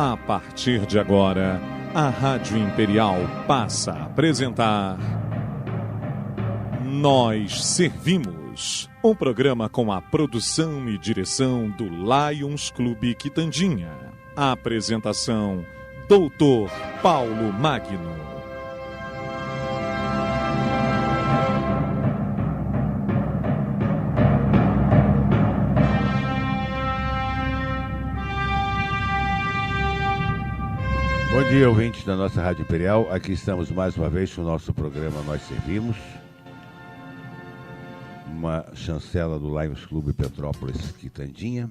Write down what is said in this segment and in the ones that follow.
A partir de agora, a Rádio Imperial passa a apresentar Nós Servimos, um programa com a produção e direção do Lions Clube Quitandinha. A apresentação, Dr. Paulo Magno. Bom dia, ouvintes da nossa Rádio Imperial. Aqui estamos mais uma vez com o nosso programa Nós Servimos. Uma chancela do Lions Clube Petrópolis Quitandinha.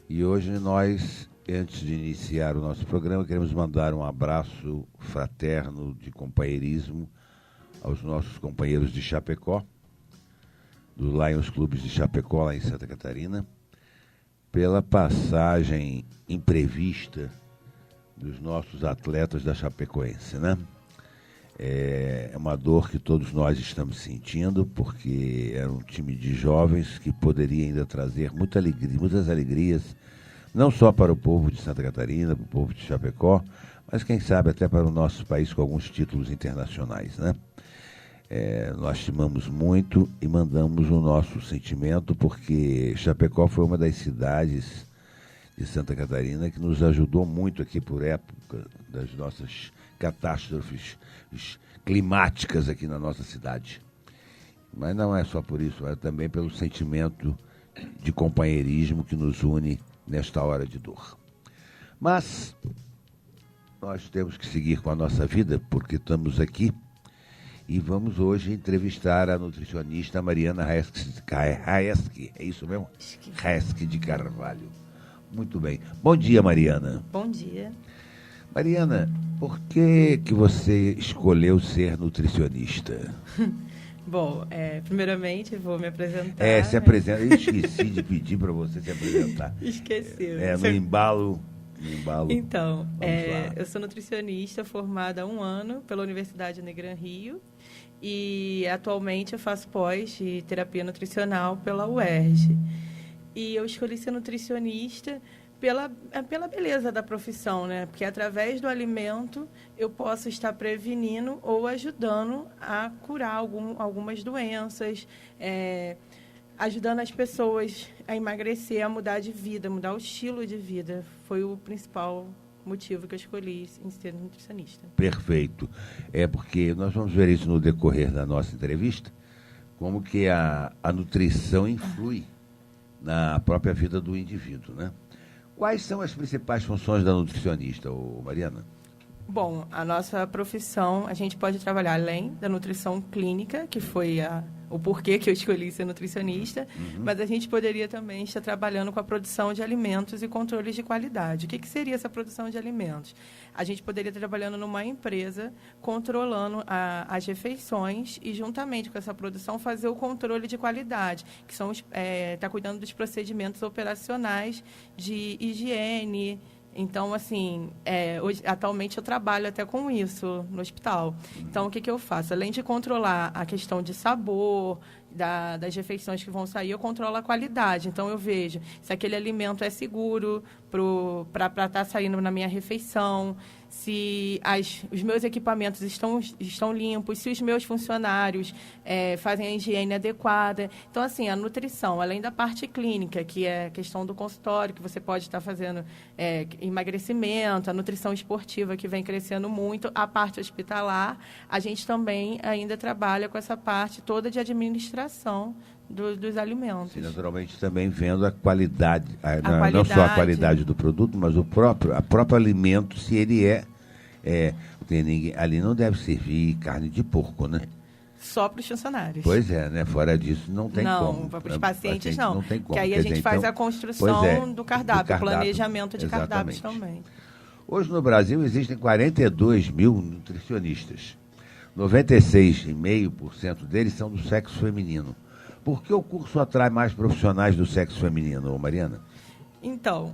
E hoje nós, antes de iniciar o nosso programa, queremos mandar um abraço fraterno de companheirismo aos nossos companheiros de Chapecó, do Lions Clubes de Chapecó, lá em Santa Catarina, pela passagem imprevista dos nossos atletas da Chapecoense, né? É uma dor que todos nós estamos sentindo, porque era um time de jovens que poderia ainda trazer muitas alegrias, não só para o povo de Santa Catarina, para o povo de Chapecó, mas quem sabe até para o nosso país com alguns títulos internacionais, né? Nós estimamos muito e mandamos o nosso sentimento, porque Chapecó foi uma das cidades de Santa Catarina que nos ajudou muito aqui por época das nossas catástrofes climáticas aqui na nossa cidade. Mas não é só por isso, é também pelo sentimento de companheirismo que nos une nesta hora de dor. Mas nós temos que seguir com a nossa vida, porque estamos aqui e vamos hoje entrevistar a nutricionista Mariana Raeski, é isso mesmo? Raeski de Carvalho. Muito bem. Bom dia, Mariana. Bom dia. Mariana, por que você escolheu ser nutricionista? Bom, primeiramente vou me apresentar. Se apresenta. Eu esqueci de pedir para você se apresentar. Esqueceu. No embalo. Então, eu sou nutricionista formada há 1 ano pela Universidade Negran Rio e atualmente eu faço pós de terapia nutricional pela UERJ. E eu escolhi ser nutricionista pela beleza da profissão, né? Porque através do alimento eu posso estar prevenindo ou ajudando a curar algumas doenças, ajudando as pessoas a emagrecer, a mudar de vida, mudar o estilo de vida. Foi o principal motivo que eu escolhi em ser nutricionista. Perfeito. Porque nós vamos ver isso no decorrer da nossa entrevista, como que a nutrição influi na própria vida do indivíduo, né? Quais são as principais funções da nutricionista, Mariana? Bom, a nossa profissão, a gente pode trabalhar além da nutrição clínica, que foi o porquê que eu escolhi ser nutricionista, mas a gente poderia também estar trabalhando com a produção de alimentos e controles de qualidade. O que seria essa produção de alimentos? A gente poderia estar trabalhando numa empresa, controlando as refeições e, juntamente com essa produção, fazer o controle de qualidade, que são tá cuidando dos procedimentos operacionais de higiene. Então, assim, atualmente eu trabalho até com isso no hospital. Então, o que eu faço? Além de controlar a questão de sabor, das refeições que vão sair, eu controlo a qualidade. Então, eu vejo se aquele alimento é seguro para estar saindo na minha refeição, se os meus equipamentos estão limpos, se os meus funcionários fazem a higiene adequada. Então, assim, a nutrição, além da parte clínica, que é a questão do consultório, que você pode estar fazendo emagrecimento, a nutrição esportiva, que vem crescendo muito, a parte hospitalar, a gente também ainda trabalha com essa parte toda de administração dos alimentos. E, naturalmente, também vendo a qualidade, não só a qualidade do produto, mas o próprio alimento, se ele ali não deve servir carne de porco, né? Só para os funcionários. Pois né? Fora disso, não tem como. Não, para os pacientes não. Não tem como. Que aí a gente faz a construção do cardápio, o planejamento de cardápios também. Hoje no Brasil existem 42 mil nutricionistas. 96,5% deles são do sexo feminino. Por que o curso atrai mais profissionais do sexo feminino, Mariana? Então,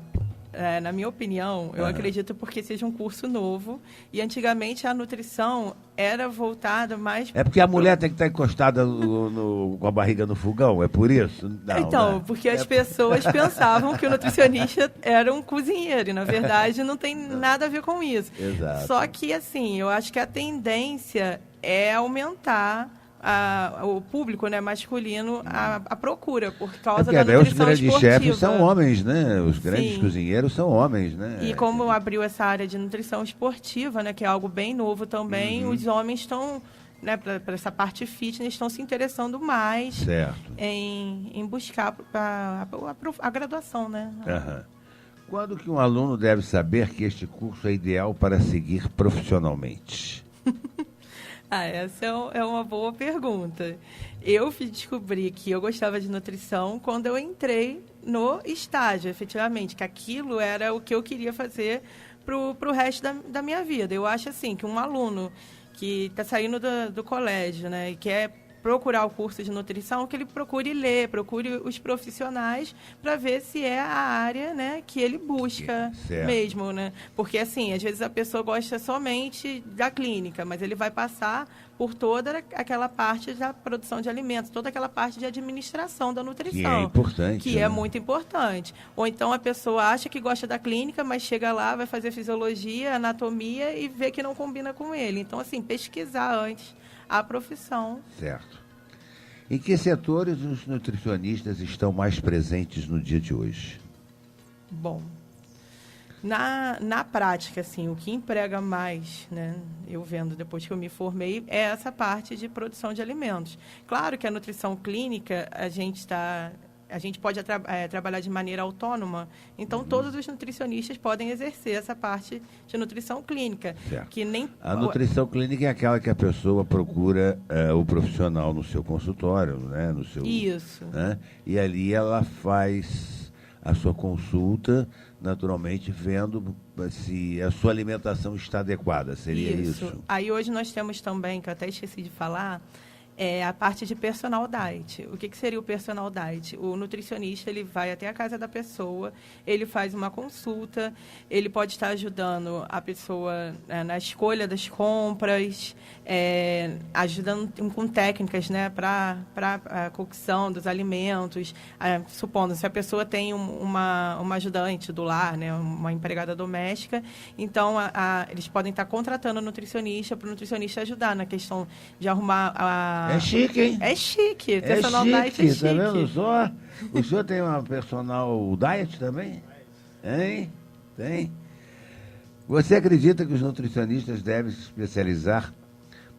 na minha opinião, eu acredito porque seja um curso novo. E antigamente a nutrição era voltada mais... É porque a mulher tem que estar encostada com a barriga no fogão, é por isso? Não, então, né? porque as pessoas pensavam que o nutricionista era um cozinheiro. E, na verdade, não tem nada a ver com isso. Exato. Só que, assim, eu acho que a tendência é aumentar o público, né, masculino, a procura, por causa da nutrição os grandes esportiva. chefes são homens, né? Os grandes Sim. cozinheiros são homens, né? E como abriu essa área de nutrição esportiva, né, que é algo bem novo também, os homens estão, né, para essa parte fitness, estão se interessando mais Certo. em buscar a graduação, né? Aham. Quando que um aluno deve saber que este curso é ideal para seguir profissionalmente? Essa é uma boa pergunta. Eu descobri que eu gostava de nutrição quando eu entrei no estágio, efetivamente, que aquilo era o que eu queria fazer para o resto da minha vida. Eu acho assim que um aluno que está saindo do colégio, né, e quer procurar o curso de nutrição, que ele procure ler, procure os profissionais para ver se é a área, né, que ele busca mesmo, né? Porque, assim, às vezes a pessoa gosta somente da clínica, mas ele vai passar por toda aquela parte da produção de alimentos, toda aquela parte de administração da nutrição. Que é importante. Que é muito importante. Ou então a pessoa acha que gosta da clínica, mas chega lá, vai fazer fisiologia, anatomia e vê que não combina com ele. Então, assim, pesquisar antes a profissão. Certo. Em que setores os nutricionistas estão mais presentes no dia de hoje? Bom, na prática, assim, o que emprega mais, né, eu vendo depois que eu me formei, é essa parte de produção de alimentos. Claro que a nutrição clínica, a gente pode trabalhar de maneira autônoma, então todos os nutricionistas podem exercer essa parte de nutrição clínica. Certo. A nutrição clínica é aquela que a pessoa procura o profissional no seu consultório, né? Isso. Né? E ali ela faz a sua consulta, naturalmente, vendo se a sua alimentação está adequada. Seria isso? Aí hoje nós temos também, que eu até esqueci de falar, a parte de personal diet. O que seria o personal diet? O nutricionista, ele vai até a casa da pessoa, ele faz uma consulta, ele pode estar ajudando a pessoa na escolha das compras, ajudando com técnicas, né, para a cocção dos alimentos. Supondo, se a pessoa tem uma ajudante do lar, né, uma empregada doméstica, então eles podem estar contratando o nutricionista para o nutricionista ajudar na questão de arrumar É chique, hein? É chique. Personal diet é chique. Tá vendo só? O senhor tem uma personal diet também? Hein? Tem? Você acredita que os nutricionistas devem se especializar,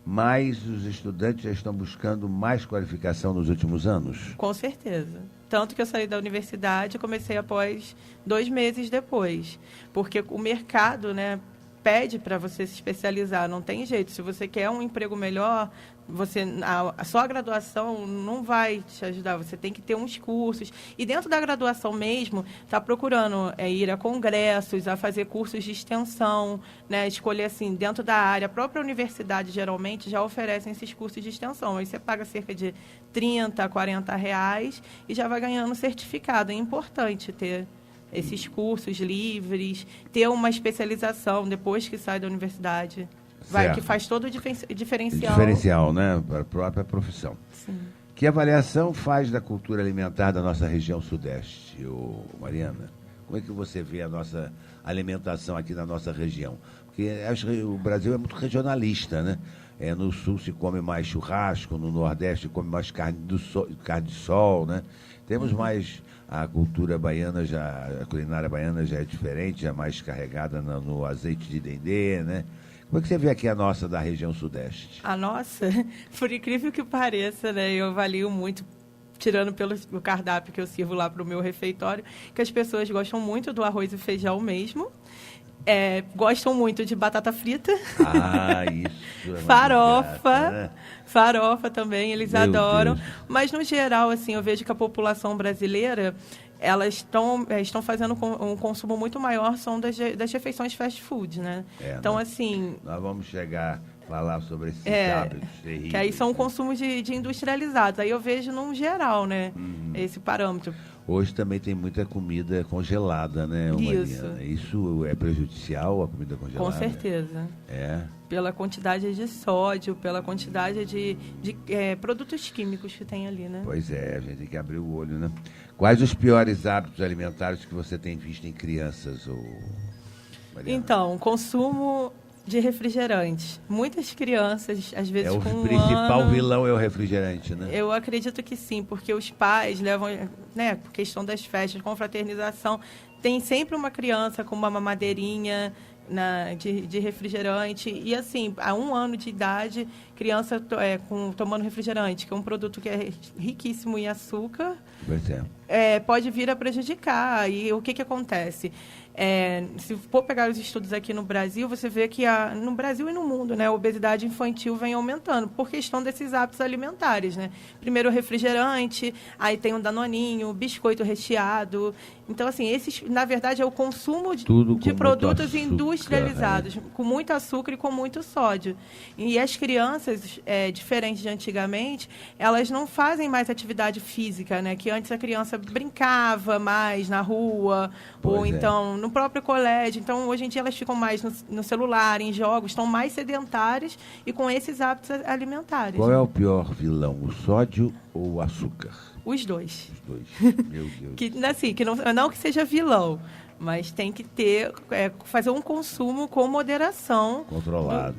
mas os estudantes já estão buscando mais qualificação nos últimos anos? Com certeza. Tanto que eu saí da universidade e comecei após 2 meses depois. Porque o mercado, né, pede para você se especializar, não tem jeito. Se você quer um emprego melhor, só a graduação não vai te ajudar, você tem que ter uns cursos. E dentro da graduação mesmo, está procurando ir a congressos, a fazer cursos de extensão, né, escolher assim, dentro da área. A própria universidade, geralmente, já oferecem esses cursos de extensão. Aí você paga cerca de R$30 a R$40 e já vai ganhando certificado. É importante ter esses cursos livres, ter uma especialização depois que sai da universidade. Que faz todo o diferencial. Diferencial, né? Para a própria profissão. Sim. Que avaliação faz da cultura alimentar da nossa região sudeste, Mariana? Como é que você vê a nossa alimentação aqui na nossa região? Porque o Brasil é muito regionalista, né? No sul se come mais churrasco, no nordeste se come mais carne de sol, né? Temos mais a cultura baiana, a culinária baiana já é diferente, já mais carregada no azeite de dendê, né? Como é que você vê aqui a nossa da região sudeste? A nossa, por incrível que pareça, né, eu avalio muito, tirando pelo cardápio que eu sirvo lá para o meu refeitório, que as pessoas gostam muito do arroz e feijão mesmo. Gostam muito de batata frita. Isso. Farofa. Graça, né? Farofa também, eles Meu adoram. Deus. Mas, no geral, assim, eu vejo que a população brasileira, elas estão fazendo um consumo muito maior, são das refeições fast food, né? Então, assim... Nós vamos falar sobre esses hábitos terríveis. Que aí são consumos de industrializados. Aí eu vejo num geral, né? Esse parâmetro. Hoje também tem muita comida congelada, né, Isso. Mariana? Isso é prejudicial, a comida congelada? Com certeza. É? Pela quantidade de sódio, pela quantidade de produtos químicos que tem ali, né? Pois é, a gente tem que abrir o olho, né? Quais os piores hábitos alimentares que você tem visto em crianças, Mariana? Então, consumo de refrigerantes. Muitas crianças, às vezes O com um principal ano, vilão é o refrigerante, né? eu acredito que sim, porque os pais levam, né, por questão das festas, confraternização, tem sempre uma criança com uma mamadeirinha de refrigerante. E assim, a 1 ano de idade, criança tomando refrigerante, que é um produto que é riquíssimo em açúcar, Pois é. pode vir a prejudicar. E o que acontece? Se for pegar os estudos aqui no Brasil, você vê que no Brasil e no mundo, né, a obesidade infantil vem aumentando por questão desses hábitos alimentares, né? Primeiro o refrigerante, aí tem um danoninho, biscoito recheado. Então, assim, na verdade, é o consumo de produtos açúcar, industrializados, com muito açúcar e com muito sódio. E as crianças, diferente de antigamente, elas não fazem mais atividade física, né? Que antes a criança brincava mais na rua, ou então no próprio colégio. Então, hoje em dia, elas ficam mais no celular, em jogos, estão mais sedentárias e com esses hábitos alimentares. Qual é o pior vilão, o sódio ou o açúcar? Os dois. Os dois. Meu Deus. Que não que seja vilão, mas tem que fazer um consumo com moderação.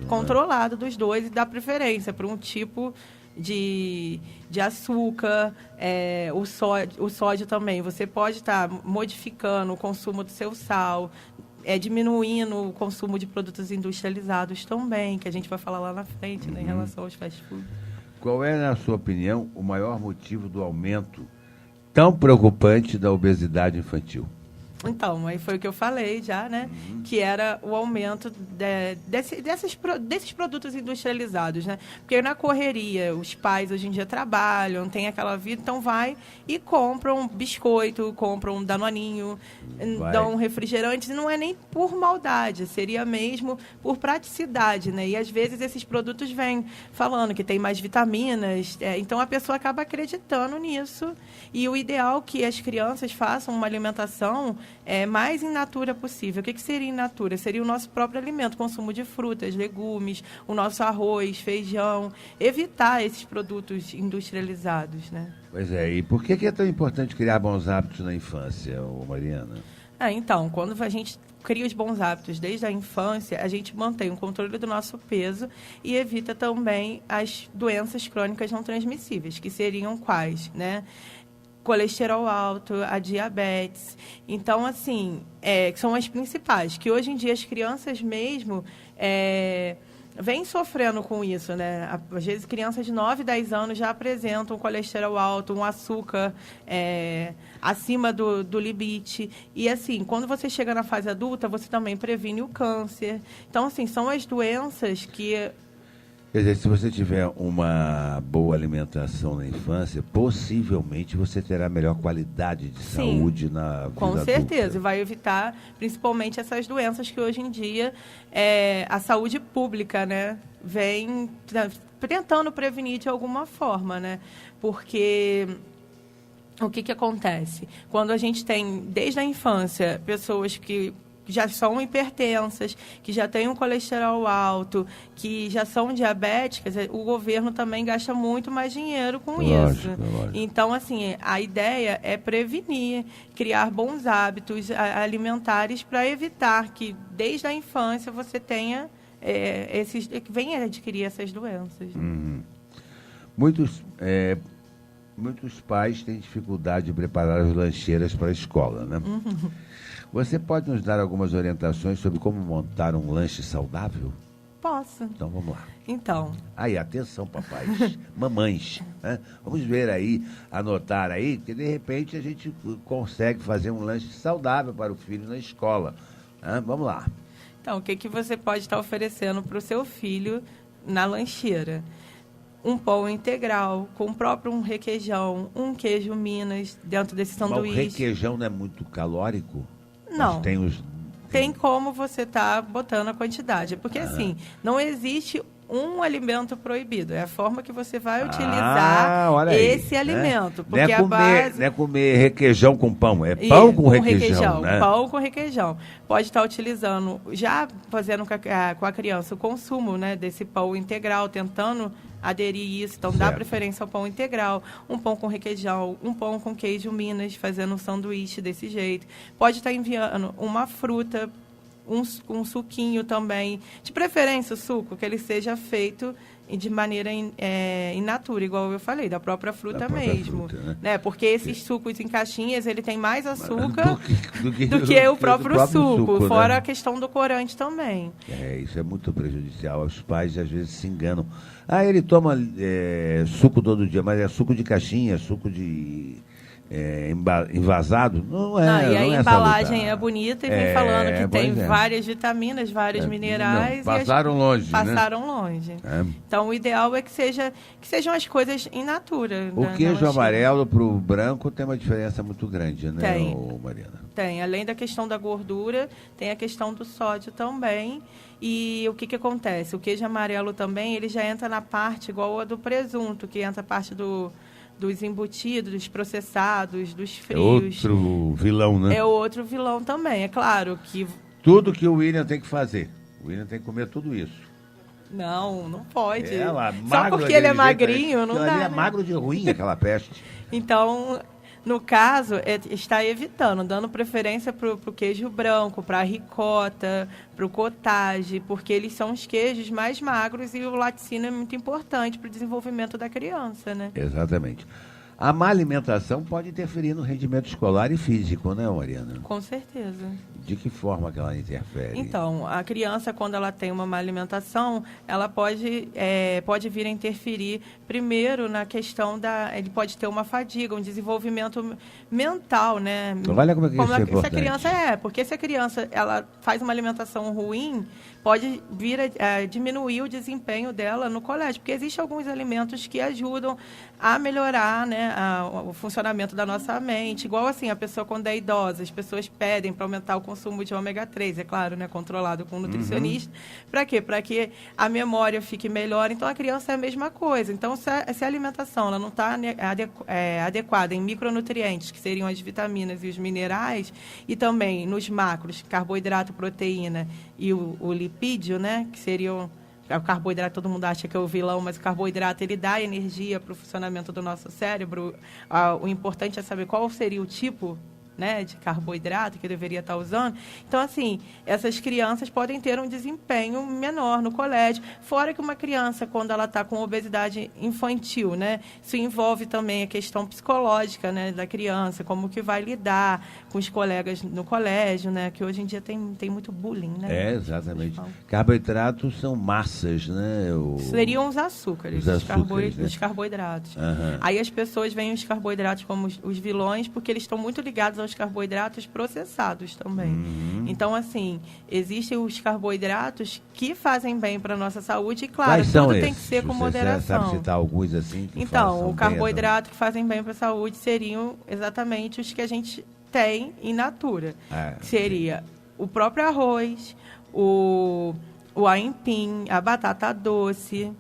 Controlado. Dos dois e dar preferência para um tipo de açúcar, o sódio também. Você pode estar modificando o consumo do seu sal, diminuindo o consumo de produtos industrializados também, que a gente vai falar lá na frente, né, em relação aos fast food. Qual é, na sua opinião, o maior motivo do aumento tão preocupante da obesidade infantil? Então, aí foi o que eu falei já, né? Que era o aumento desses produtos industrializados, né? Porque na correria, os pais hoje em dia trabalham, têm aquela vida, então vai e compram biscoito, compram danoninho, dão refrigerantes, e não é nem por maldade, seria mesmo por praticidade, né? E às vezes esses produtos vêm falando que tem mais vitaminas, então a pessoa acaba acreditando nisso. E o ideal é que as crianças façam uma alimentação mais in natura possível. O que seria in natura? Seria o nosso próprio alimento, consumo de frutas, legumes, o nosso arroz, feijão, evitar esses produtos industrializados, né? Pois é, e por que é tão importante criar bons hábitos na infância, Mariana? Então, quando a gente cria os bons hábitos desde a infância, a gente mantém o controle do nosso peso e evita também as doenças crônicas não transmissíveis, que seriam quais, né? Colesterol alto, a diabetes. Então, assim, são as principais, que hoje em dia as crianças mesmo vêm sofrendo com isso, né? Às vezes, crianças de 9, 10 anos já apresentam colesterol alto, um açúcar acima do limite. E, assim, quando você chega na fase adulta, você também previne o câncer. Então, assim, são as doenças que... Quer dizer, se você tiver uma boa alimentação na infância, possivelmente você terá melhor qualidade de saúde na vida com certeza, adulta. E vai evitar principalmente essas doenças que hoje em dia a saúde pública, né, vem tentando prevenir de alguma forma, né? Porque o que acontece? Quando a gente tem, desde a infância, pessoas que já são hipertensas, que já têm um colesterol alto, que já são diabéticas, o governo também gasta muito mais dinheiro com isso. Lógico. Então, assim, a ideia é prevenir, criar bons hábitos alimentares para evitar que, desde a infância, você tenha venha adquirir essas doenças. Muitos pais têm dificuldade de preparar as lancheiras para a escola, né? Você pode nos dar algumas orientações sobre como montar um lanche saudável? Posso. Então, vamos lá. Então. Aí, atenção, papais, mamães, né? Vamos ver aí, anotar aí, que de repente a gente consegue fazer um lanche saudável para o filho na escola. Vamos lá. Então, o que você pode estar oferecendo para o seu filho na lancheira? Um pão integral, com o próprio um requeijão, um queijo Minas dentro desse sanduíche. Mas o requeijão não é muito calórico? Não. Mas tem como você estar botando a quantidade. Porque, assim, não existe um alimento proibido. É a forma que você vai utilizar esse alimento. Porque não é comer requeijão com pão, é pão com requeijão, né? Pão com requeijão. Pode estar utilizando, já fazendo com a criança o consumo, né, desse pão integral, tentando aderir isso. Então, dá preferência ao pão integral, um pão com requeijão, um pão com queijo Minas, fazendo um sanduíche desse jeito. Pode estar enviando uma fruta, um suquinho também. De preferência, o suco, que ele seja feito de maneira in natura, igual eu falei, da própria fruta mesmo. Né? Porque esses sucos em caixinhas, ele tem mais açúcar do que o próprio suco, fora, né? A questão do corante também. Isso é muito prejudicial. Os pais, às vezes, se enganam. Ele toma suco todo dia, mas é suco de caixinha, suco de... envasado, não é. E a embalagem é bonita e vem falando que tem várias vitaminas, vários minerais. Passaram longe. Passaram longe. Então, o ideal é que sejam as coisas in natura. O queijo amarelo para o branco tem uma diferença muito grande, né, Mariana? Tem. Além da questão da gordura, tem a questão do sódio também. E o que acontece? O queijo amarelo também, ele já entra na parte igual a do presunto, que entra a parte dos embutidos, dos processados, dos frios. É outro vilão, né? É outro vilão também, é claro que... Tudo que o William tem que fazer. O William tem que comer tudo isso. Não pode. Só porque ele é magrinho, não dá, ele é né? magro de ruim, aquela peste. Então, no caso, está evitando, dando preferência para o queijo branco, para a ricota, para o cottage, porque eles são os queijos mais magros e o laticínio é muito importante para o desenvolvimento da criança, né? Exatamente. A má alimentação pode interferir no rendimento escolar e físico, né, Mariana? Com certeza. De que forma que ela interfere? Então, a criança, quando ela tem uma má alimentação, ela pode vir a interferir, primeiro, na questão ele pode ter uma fadiga, um desenvolvimento mental, né? Olha como é que isso é importante. Porque se a criança ela faz uma alimentação ruim, pode vir a diminuir o desempenho dela no colégio, porque existem alguns alimentos que ajudam a melhorar, né, o funcionamento da nossa mente. Igual assim, a pessoa quando é idosa, as pessoas pedem para aumentar o consumo de ômega 3, é claro, né, controlado com o nutricionista. Para quê? Para que a memória fique melhor. Então, a criança é a mesma coisa. Então, se a alimentação ela não está adequada em micronutrientes, que seriam as vitaminas e os minerais, e também nos macros, carboidrato, proteína e o lipídio, né, que seriam... O carboidrato, todo mundo acha que é o vilão, mas o carboidrato, ele dá energia para o funcionamento do nosso cérebro. O importante é saber qual seria o tipo, né, de carboidrato que eu deveria estar usando. Então, assim, essas crianças podem ter um desempenho menor no colégio, fora que uma criança, quando ela está com obesidade infantil, né, isso envolve também a questão psicológica, né, da criança, como que vai lidar com os colegas no colégio, né, que hoje em dia tem muito bullying, né? Exatamente. Carboidratos são massas, né? Seriam os açúcares, os carboidratos. Aí as pessoas veem os carboidratos como os vilões, porque eles estão muito ligados aos carboidratos processados também. Então, assim, existem os carboidratos que fazem bem para a nossa saúde e, claro, tudo tem que ser com moderação. Você sabe citar alguns assim? Então, o carboidrato que fazem bem para a saúde seriam exatamente os que a gente tem in natura. Seria o próprio arroz, o aipim, a batata doce,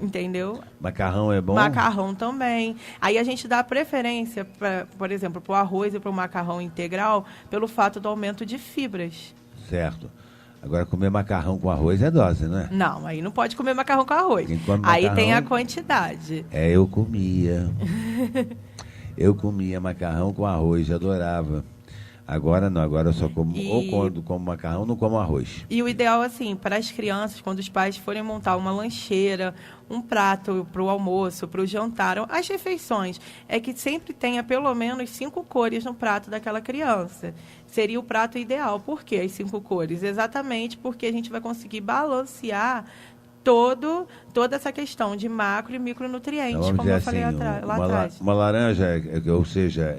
entendeu? Macarrão é bom? Macarrão também. Aí a gente dá preferência, por exemplo, para o arroz e para o macarrão integral, pelo fato do aumento de fibras. Certo. Agora, comer macarrão com arroz é dose, não é? Não, aí não pode comer macarrão com arroz. Aí tem a quantidade. Eu comia. Eu comia macarrão com arroz, adorava. Agora não, agora eu só como, ou quando como macarrão, não como arroz. E o ideal, assim, para as crianças, quando os pais forem montar uma lancheira, um prato para o almoço, para o jantar, as refeições, é que sempre tenha pelo menos 5 cores no prato daquela criança. Seria o prato ideal. Por que as 5 cores? Exatamente porque a gente vai conseguir balancear toda essa questão de macro e micronutrientes, então, como eu falei lá atrás. Uma laranja, ou seja,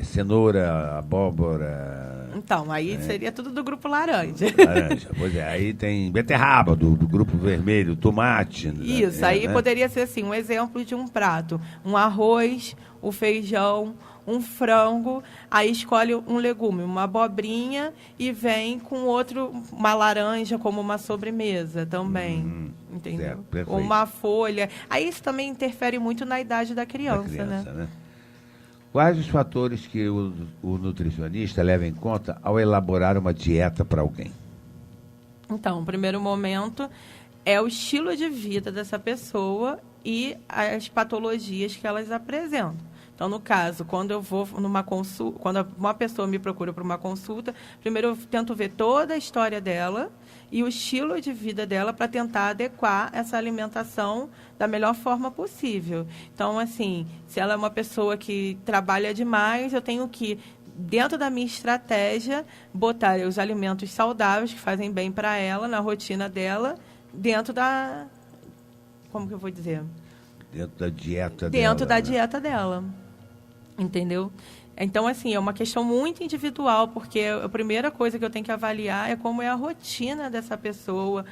cenoura, abóbora... Então, aí seria tudo do grupo laranja. Laranja, pois é. Aí tem beterraba, do grupo vermelho, tomate... Isso, aí poderia ser assim, um exemplo de um prato. Um arroz, o feijão, um frango, aí escolhe um legume, uma abobrinha e vem com uma laranja como uma sobremesa também, entendeu? Certo, ou uma folha. Aí isso também interfere muito na idade da criança, né? Quais os fatores que o nutricionista leva em conta ao elaborar uma dieta para alguém? Então, o primeiro momento é o estilo de vida dessa pessoa e as patologias que elas apresentam. Então, no caso, quando eu vou numa consulta, quando uma pessoa me procura para uma consulta, primeiro eu tento ver toda a história dela e o estilo de vida dela para tentar adequar essa alimentação da melhor forma possível. Então, assim, se ela é uma pessoa que trabalha demais, eu tenho que, dentro da minha estratégia, botar os alimentos saudáveis que fazem bem para ela, na rotina dela, dentro da... Como que eu vou dizer? Dentro da dieta dela. Dentro da dieta dela. Entendeu? Então, assim, é uma questão muito individual, porque a primeira coisa que eu tenho que avaliar é como é a rotina dessa pessoa,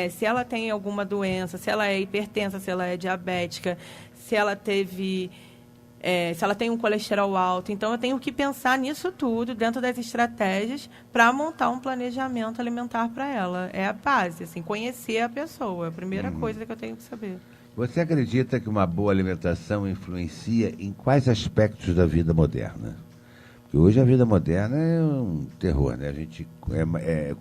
se ela tem alguma doença, se ela é hipertensa, se ela é diabética, se ela teve... se ela tem um colesterol alto. Então, eu tenho que pensar nisso tudo, dentro das estratégias, para montar um planejamento alimentar para ela. É a base, assim, conhecer a pessoa. É a primeira coisa que eu tenho que saber. Você acredita que uma boa alimentação influencia em quais aspectos da vida moderna? Porque hoje a vida moderna é um terror, né? A gente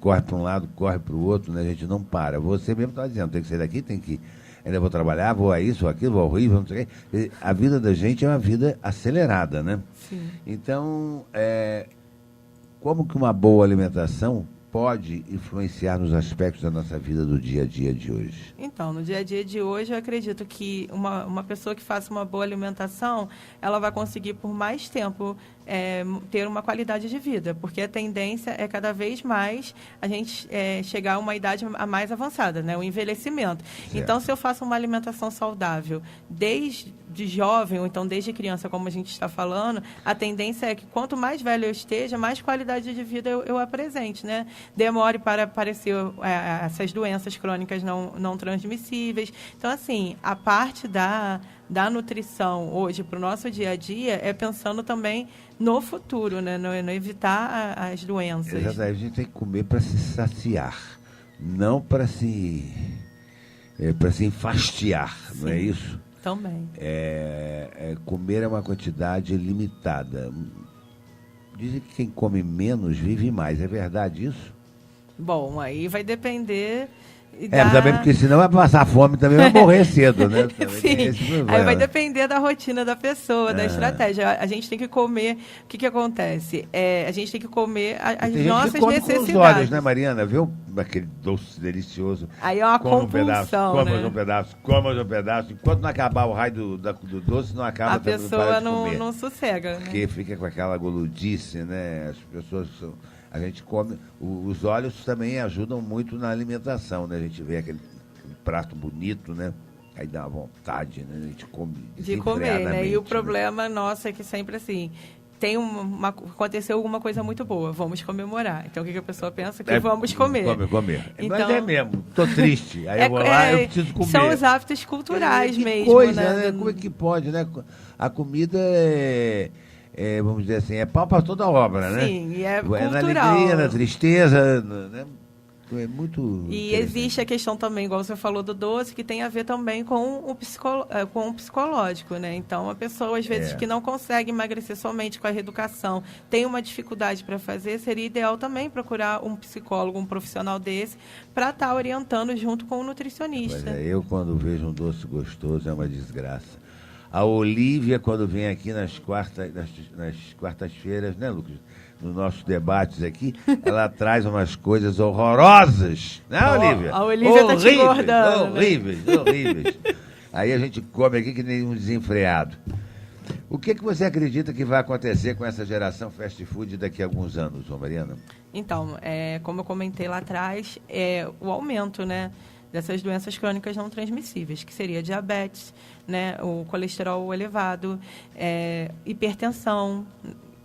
corre para um lado, corre para o outro, né? A gente não para. Você mesmo está dizendo, tem que sair daqui, tem que... Ainda vou trabalhar, vou a isso, vou aquilo, vou ao Rio, não sei o quê. A vida da gente é uma vida acelerada, né? Sim. Então, como que uma boa alimentação pode influenciar nos aspectos da nossa vida do dia a dia de hoje? Então, no dia a dia de hoje, eu acredito que uma pessoa que faça uma boa alimentação, ela vai conseguir por mais tempo ter uma qualidade de vida, porque a tendência é cada vez mais a gente chegar a uma idade mais avançada, né? O envelhecimento. Certo. Então, se eu faço uma alimentação saudável desde jovem, ou então desde criança, como a gente está falando, a tendência é que quanto mais velho eu esteja, mais qualidade de vida eu apresente, né? Demore para aparecer essas doenças crônicas não transmissíveis. Então, assim, a parte da nutrição hoje para o nosso dia a dia é pensando também no futuro, né? No evitar as doenças. Exatamente. A gente tem que comer para se saciar, não para se enfastiar, não é isso? Também. Comer é uma quantidade limitada. Dizem que quem come menos vive mais. É verdade isso? Bom, aí vai depender... também porque senão vai passar fome também, vai morrer cedo, né? Sim, aí vai depender da rotina da pessoa, da estratégia. A gente tem que comer, o que acontece? A gente tem que comer as nossas necessidades. Com os olhos, né, Mariana? Viu aquele doce delicioso? Aí é uma compulsão, come mais um pedaço, come mais um pedaço. Enquanto não acabar o raio do doce, não acaba. A pessoa não sossega, né? Porque fica com aquela goludice, né? As pessoas... A gente come... Os olhos também ajudam muito na alimentação, né? A gente vê aquele prato bonito, né? Aí dá vontade, né? A gente come de comer, né? E o problema nosso é que sempre assim... aconteceu alguma coisa muito boa, vamos comemorar. Então, o que a pessoa pensa? Que vamos comer. Comer. Então, mas é mesmo, tô triste. Aí eu vou lá, eu preciso comer. São os hábitos culturais mesmo. Coisa, né? Como é que pode, né? A comida vamos dizer assim, é pau para toda obra, né? Sim, e é cultural. Na alegria, na tristeza, né? É muito... E existe a questão também, igual você falou do doce, que tem a ver também com o psicológico, né? Então, a pessoa, às vezes, que não consegue emagrecer somente com a reeducação, tem uma dificuldade para fazer, seria ideal também procurar um psicólogo, um profissional desse, para estar orientando junto com o nutricionista. Pois eu, quando vejo um doce gostoso, é uma desgraça. A Olívia, quando vem aqui nas quartas-feiras, né, Lucas? Nos nossos debates aqui, ela traz umas coisas horrorosas, né, Olívia? A Olívia está te engordando. Horríveis. Aí a gente come aqui que nem um desenfreado. O que você acredita que vai acontecer com essa geração fast food daqui a alguns anos, Mariana? Então, como eu comentei lá atrás, o aumento, né, dessas doenças crônicas não transmissíveis, que seria diabetes, né, o colesterol elevado, hipertensão,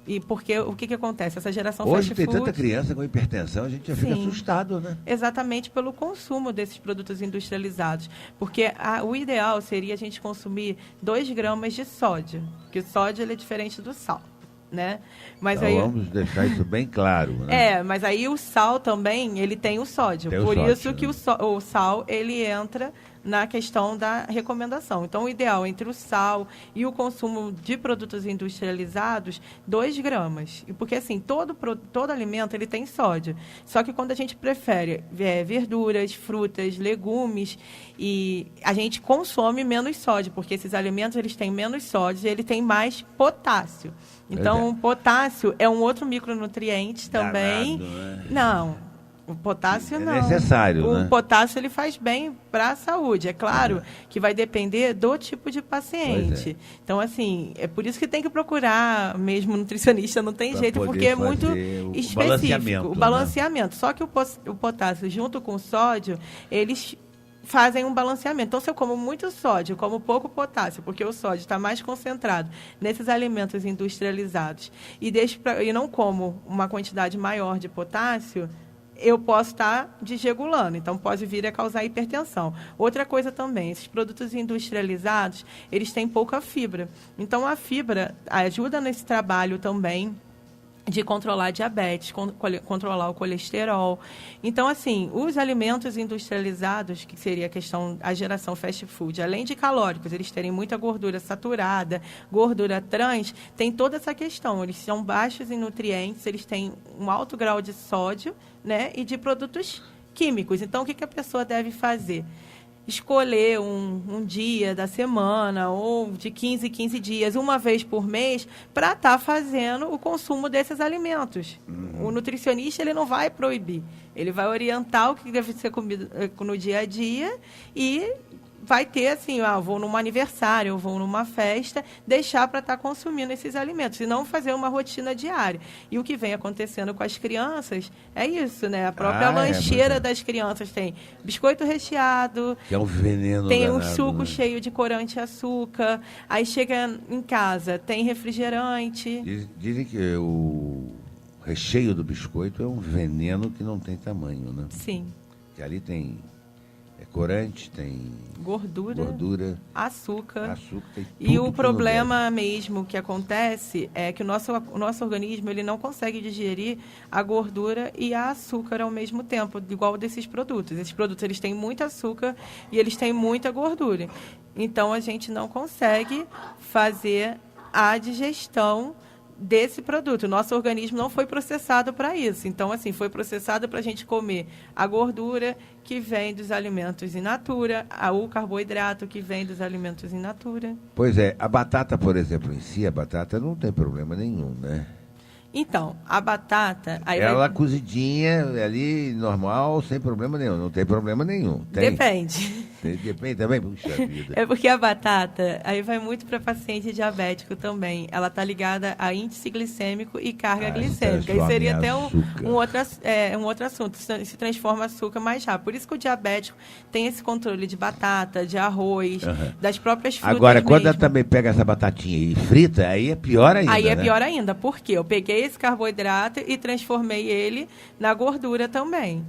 E porque o que acontece? Essa geração Hoje fast tem food... tanta criança com hipertensão, a gente já fica assustado, né? Exatamente pelo consumo desses produtos industrializados. Porque o ideal seria a gente consumir 2 gramas de sódio, porque o sódio ele é diferente do sal. Né? Mas então, aí, vamos deixar isso bem claro, né? mas aí o sal também, ele tem o sódio. Tem o por sódio, isso que né? o sal, ele entra na questão da recomendação. Então, o ideal entre o sal e o consumo de produtos industrializados, 2 gramas. Porque, assim, todo alimento, ele tem sódio. Só que quando a gente prefere verduras, frutas, legumes, e a gente consome menos sódio, porque esses alimentos, eles têm menos sódio e ele tem mais potássio. Então, o potássio é um outro micronutriente também. Danado, né? Não. O potássio não. É necessário, né? O potássio ele faz bem para a saúde. É claro que vai depender do tipo de paciente. Então, assim, é por isso que tem que procurar mesmo nutricionista, não tem pra jeito, porque é muito específico. O balanceamento. Né? Só que o potássio junto com o sódio, eles fazem um balanceamento. Então, se eu como muito sódio, como pouco potássio, porque o sódio está mais concentrado nesses alimentos industrializados, e não como uma quantidade maior de potássio, eu posso estar desregulando, então pode vir a causar hipertensão. Outra coisa também, esses produtos industrializados, eles têm pouca fibra. Então, a fibra ajuda nesse trabalho também de controlar a diabetes, controlar o colesterol. Então, assim, os alimentos industrializados, que seria a geração fast food, além de calóricos, eles terem muita gordura saturada, gordura trans, tem toda essa questão. Eles são baixos em nutrientes, eles têm um alto grau de sódio, né, e de produtos químicos. Então, o que a pessoa deve fazer? Escolher um dia da semana ou de 15 em 15 dias, uma vez por mês, para estar fazendo o consumo desses alimentos. O nutricionista ele não vai proibir, ele vai orientar o que deve ser comido no dia a dia e vai ter assim, eu vou num aniversário, eu vou numa festa, deixar para estar consumindo esses alimentos, e não fazer uma rotina diária. E o que vem acontecendo com as crianças é isso, né? A própria lancheira das crianças tem biscoito recheado, que é um veneno tem danado, um suco né? cheio de corante e açúcar, aí chega em casa, tem refrigerante. Dizem que o recheio do biscoito é um veneno que não tem tamanho, né? Sim. Que ali tem corante, tem gordura, açúcar. Tem tudo. E o problema mesmo que acontece é que o nosso organismo ele não consegue digerir a gordura e a açúcar ao mesmo tempo, igual desses produtos. Esses produtos eles têm muito açúcar e eles têm muita gordura. Então, a gente não consegue fazer a digestão desse produto. O nosso organismo não foi processado para isso. Então, assim, foi processado para a gente comer a gordura que vem dos alimentos in natura, o carboidrato que vem dos alimentos in natura. Pois é, a batata, por exemplo, em si, a batata não tem problema nenhum, né? Então, a batata... Ela cozidinha ali, normal, sem problema nenhum. Não tem problema nenhum. Tem? Depende. Depende também? Puxa vida. É porque a batata, aí vai muito para paciente diabético também. Ela está ligada a índice glicêmico e carga glicêmica. Aí seria até um outro assunto. Se transforma açúcar mais rápido. Por isso que o diabético tem esse controle de batata, de arroz, das próprias frutas. Agora, quando ela também pega essa batatinha e frita, aí é pior ainda. Aí é pior ainda. Por quê? Eu peguei esse carboidrato e transformei ele na gordura também.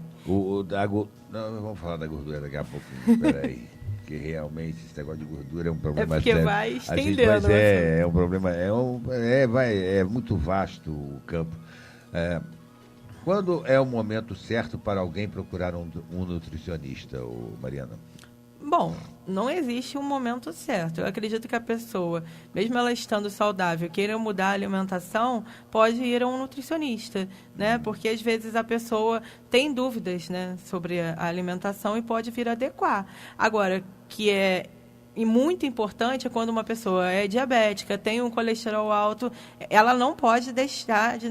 Não, vamos falar da gordura daqui a pouquinho. Espera aí. Porque realmente esse negócio de gordura é um problema porque sério. vai estendendo. É um problema. É muito vasto o campo. Quando é o momento certo para alguém procurar um nutricionista, Mariana? Bom, não existe um momento certo. Eu acredito que a pessoa, mesmo ela estando saudável, queira mudar a alimentação, pode ir a um nutricionista, né? Porque às vezes a pessoa tem dúvidas, né, sobre a alimentação e pode vir a adequar. Agora, que é muito importante é quando uma pessoa é diabética, tem um colesterol alto, ela não pode deixar de,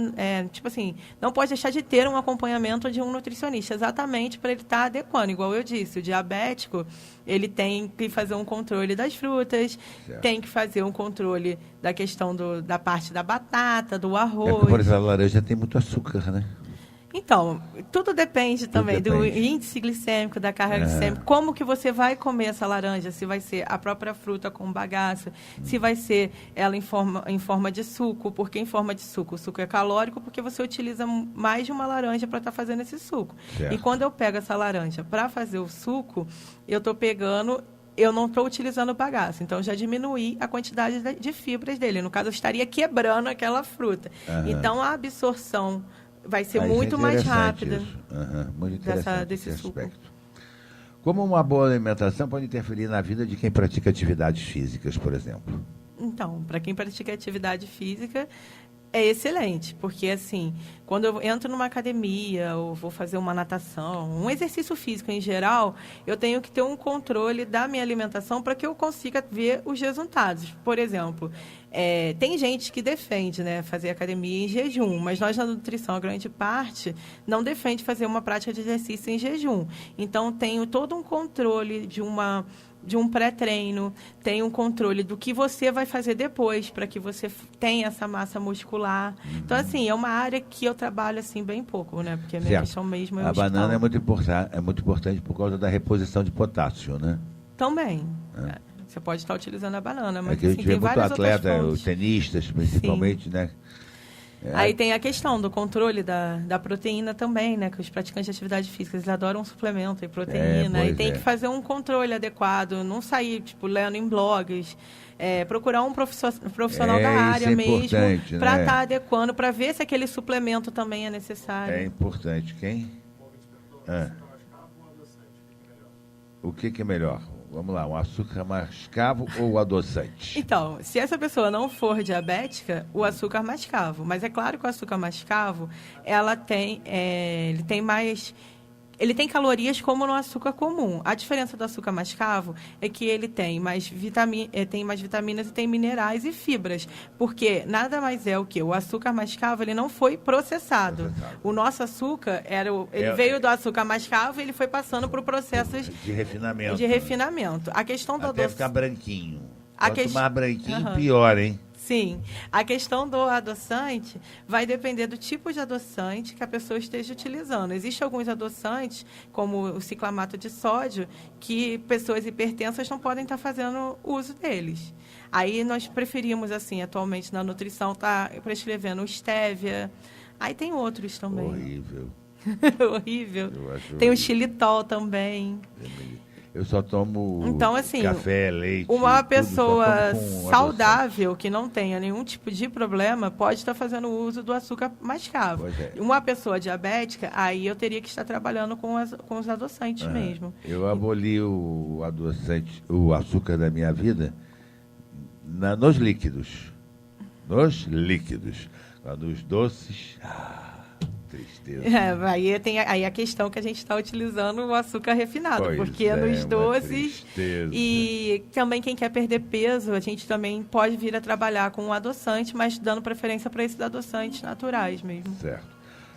não pode deixar de ter um acompanhamento de um nutricionista, exatamente para ele estar adequando. Igual eu disse, o diabético, ele tem que fazer um controle das frutas, tem que fazer um controle da questão da parte da batata, do arroz. Por exemplo, a laranja tem muito açúcar, né? Então, tudo depende também do índice glicêmico, da carga glicêmica, como que você vai comer essa laranja, se vai ser a própria fruta com bagaço, se vai ser ela em forma de suco, porque em forma de suco, o suco é calórico, porque você utiliza mais de uma laranja para estar fazendo esse suco. Certo. E quando eu pego essa laranja para fazer o suco, eu não estou utilizando o bagaço, então já diminuí a quantidade de fibras dele. No caso, eu estaria quebrando aquela fruta. Então, a absorção vai ser muito mais rápida muito interessante desse suco. Aspecto. Como uma boa alimentação pode interferir na vida de quem pratica atividades físicas, por exemplo? Então, para quem pratica atividade física, é excelente, porque assim, quando eu entro numa academia ou vou fazer uma natação, um exercício físico em geral, eu tenho que ter um controle da minha alimentação para que eu consiga ver os resultados. Por exemplo, tem gente que defende, né, fazer academia em jejum, mas nós na nutrição, a grande parte, não defende fazer uma prática de exercício em jejum. Então, tenho todo um controle de um pré-treino, tem um controle do que você vai fazer depois, para que você tenha essa massa muscular. Então, assim, é uma área que eu trabalho, assim, bem pouco, né? Porque a minha questão mesmo é o hospital. Banana é muito importante por causa da reposição de potássio, né? Também. Você pode estar utilizando a banana, mas que a gente assim, vê tem muito várias atleta, outras fontes. os tenistas, principalmente, Sim. né? Aí tem a questão do controle da proteína também, né? Que os praticantes de atividade física, eles adoram um suplemento e proteína. E tem que fazer um controle adequado, não sair, lendo em blogs. Procurar um profissional da área mesmo, para estar adequando, para ver se aquele suplemento também é necessário. É importante. Quem? O que é melhor? Vamos lá, um açúcar mascavo ou adoçante? Então, se essa pessoa não for diabética, o açúcar mascavo. Mas é claro que o açúcar mascavo, ele tem calorias como no açúcar comum. A diferença do açúcar mascavo é que ele tem mais vitaminas e tem minerais e fibras. Porque nada mais é o que? O açúcar mascavo, ele não foi processado. O nosso açúcar, veio do açúcar mascavo e ele foi passando por processos de refinamento. A questão do até ficar branquinho. Quanto mais branquinho, pior, hein? Sim. A questão do adoçante vai depender do tipo de adoçante que a pessoa esteja utilizando. Existem alguns adoçantes, como o ciclamato de sódio, que pessoas hipertensas não podem estar fazendo uso deles. Aí nós preferimos, assim, atualmente na nutrição, tá prescrevendo o stevia. Aí tem outros também. Horrível. Horrível. Tem o xilitol também. Eu só tomo café, leite. Uma pessoa saudável que não tenha nenhum tipo de problema pode estar fazendo uso do açúcar mascavo. Uma pessoa diabética, aí eu teria que estar trabalhando com os adoçantes mesmo. Eu aboli o açúcar da minha vida nos líquidos. Nos líquidos. Nos doces... tristeza. Aí a questão que a gente está utilizando o açúcar refinado, porque nos doces e também quem quer perder peso, a gente também pode vir a trabalhar com um adoçante, mas dando preferência para esses adoçantes naturais mesmo. Certo.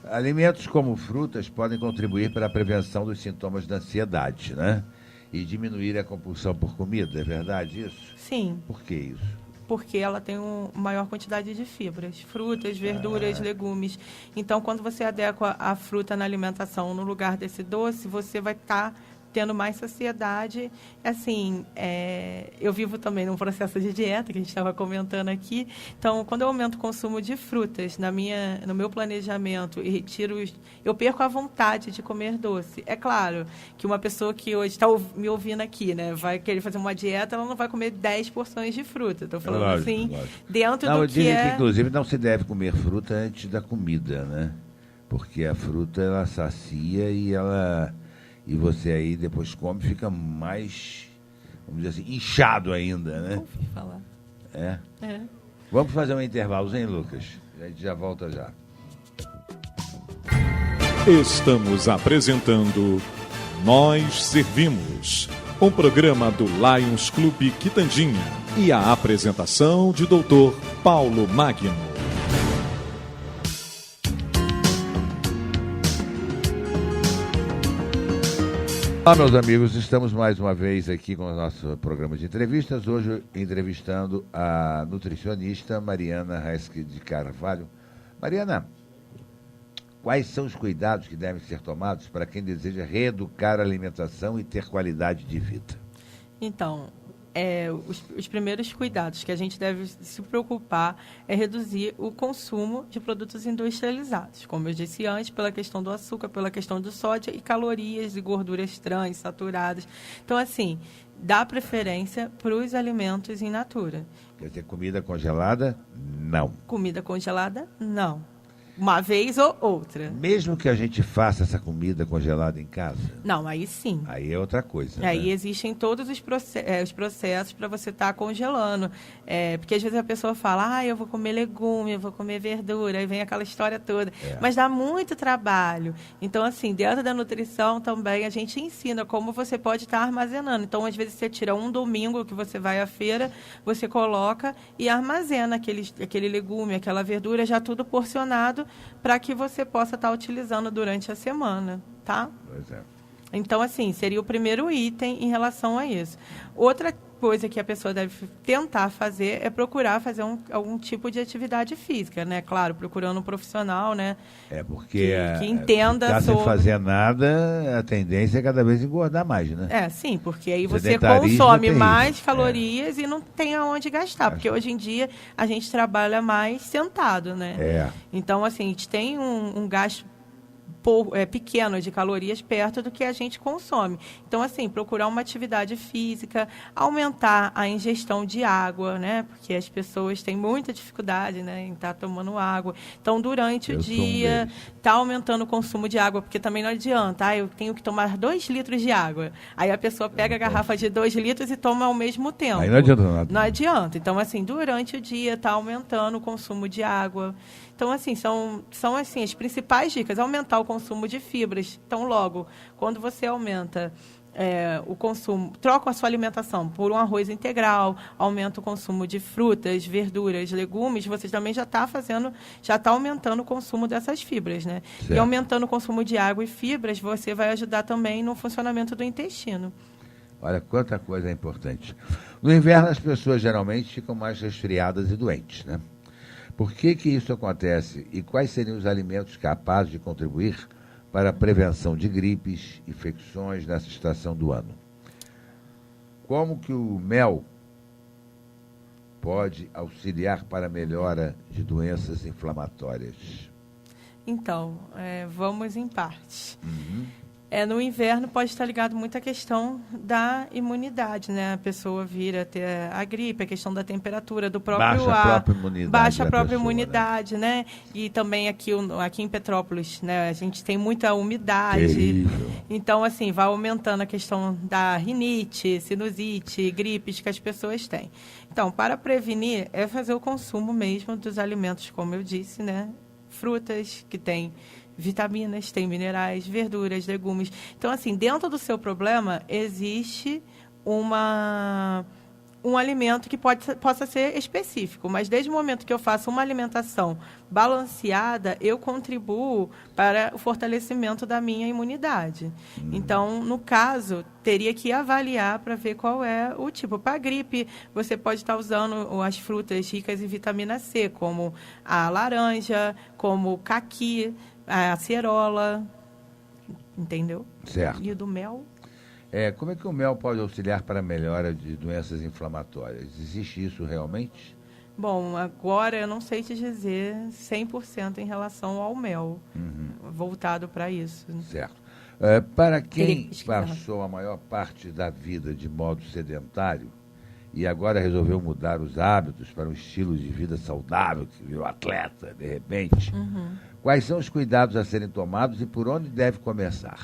Alimentos como frutas podem contribuir para a prevenção dos sintomas da ansiedade, né? E diminuir a compulsão por comida, é verdade isso? Sim. Por que isso? Porque ela tem uma maior quantidade de fibras, frutas, verduras, legumes. Então, quando você adequa a fruta na alimentação no lugar desse doce, você vai estar tendo mais saciedade. Assim, eu vivo também num processo de dieta, que a gente estava comentando aqui. Então, quando eu aumento o consumo de frutas no meu planejamento e eu perco a vontade de comer doce. É claro que uma pessoa que hoje está me ouvindo aqui, né, vai querer fazer uma dieta, ela não vai comer 10 porções de fruta. Estou falando lógico. Dentro do que que, inclusive, não se deve comer fruta antes da comida, né? Porque a fruta, ela sacia e você aí depois come, fica mais, vamos dizer assim, inchado ainda, né? Ouvi falar. Vamos fazer um intervalozinho, Lucas? A gente já volta já. Estamos apresentando Nós Servimos, um programa do Lions Clube Quitandinha e a apresentação de Dr. Paulo Magno. Olá, meus amigos, estamos mais uma vez aqui com o nosso programa de entrevistas, hoje entrevistando a nutricionista Mariana Reisque de Carvalho. Mariana, quais são os cuidados que devem ser tomados para quem deseja reeducar a alimentação e ter qualidade de vida? Então, os primeiros cuidados que a gente deve se preocupar é reduzir o consumo de produtos industrializados, como eu disse antes, pela questão do açúcar, pela questão do sódio e calorias e gorduras trans, saturadas. Então, assim, dá preferência para os alimentos in natura. Quer dizer, comida congelada? Não. Comida congelada? Não. Uma vez ou outra. Mesmo que a gente faça essa comida congelada em casa? Não, aí sim. Aí é outra coisa. Aí né? existem todos os processos para você estar congelando. Porque às vezes a pessoa fala, eu vou comer legume, eu vou comer verdura, aí vem aquela história toda. Mas dá muito trabalho. Então, assim, dentro da nutrição também a gente ensina como você pode estar armazenando. Então, às vezes você tira um domingo que você vai à feira, você coloca e armazena aquele legume, aquela verdura, já tudo porcionado, para que você possa estar utilizando durante a semana, tá? Pois é. Então, assim, seria o primeiro item em relação a isso. Outra coisa que a pessoa deve tentar fazer é procurar fazer algum tipo de atividade física, né? Claro, procurando um profissional, né? Porque que entenda ficar sobre... sem fazer nada, a tendência é cada vez engordar mais, né? Sim, porque aí você Sedentarismo consome tem mais isso. calorias e não tem aonde gastar, porque hoje em dia a gente trabalha mais sentado, né? Então, assim, a gente tem um gasto pequeno de calorias perto do que a gente consome. Então, assim, procurar uma atividade física, aumentar a ingestão de água, né? Porque as pessoas têm muita dificuldade, né, em estar tomando água. Então, durante o dia, tá aumentando o consumo de água, porque também não adianta, eu tenho que tomar 2 litros de água. Aí a pessoa pega a garrafa de 2 litros e toma ao mesmo tempo. Aí não adianta nada. Não adianta. Então, assim, durante o dia tá aumentando o consumo de água. Então, assim, são assim, as principais dicas. Aumentar o consumo de fibras. Então, logo, quando você aumenta o consumo, troca a sua alimentação por um arroz integral, aumenta o consumo de frutas, verduras, legumes, você também já está aumentando o consumo dessas fibras, né? Certo. E aumentando o consumo de água e fibras, você vai ajudar também no funcionamento do intestino. Olha, quanta coisa é importante. No inverno, as pessoas geralmente ficam mais resfriadas e doentes, né? Por que isso acontece e quais seriam os alimentos capazes de contribuir para a prevenção de gripes, infecções nessa estação do ano? Como que o mel pode auxiliar para a melhora de doenças inflamatórias? Então, vamos em partes. No inverno pode estar ligado muito à questão da imunidade, né? A pessoa vir a ter a gripe, a questão da temperatura, do próprio ar. Baixa a própria imunidade, né? E também aqui em Petrópolis, né? A gente tem muita umidade. Terrível. Então, assim, vai aumentando a questão da rinite, sinusite, gripes que as pessoas têm. Então, para prevenir, é fazer o consumo mesmo dos alimentos, como eu disse, né? Frutas, que tem vitaminas, tem minerais, verduras, legumes. Então, assim, dentro do seu problema, existe um alimento que possa ser específico, mas desde o momento que eu faço uma alimentação balanceada, eu contribuo para o fortalecimento da minha imunidade. Então, no caso, teria que avaliar para ver qual é o tipo. Para a gripe, você pode estar usando as frutas ricas em vitamina C, como a laranja, como o caqui, a acerola, entendeu? Certo. E o do mel? Como é que o mel pode auxiliar para a melhora de doenças inflamatórias? Existe isso realmente? Bom, agora eu não sei te dizer 100% em relação ao mel, voltado para isso. Certo. Para quem passou a maior parte da vida de modo sedentário e agora resolveu mudar os hábitos para um estilo de vida saudável, que virou atleta, de repente, quais são os cuidados a serem tomados e por onde deve começar?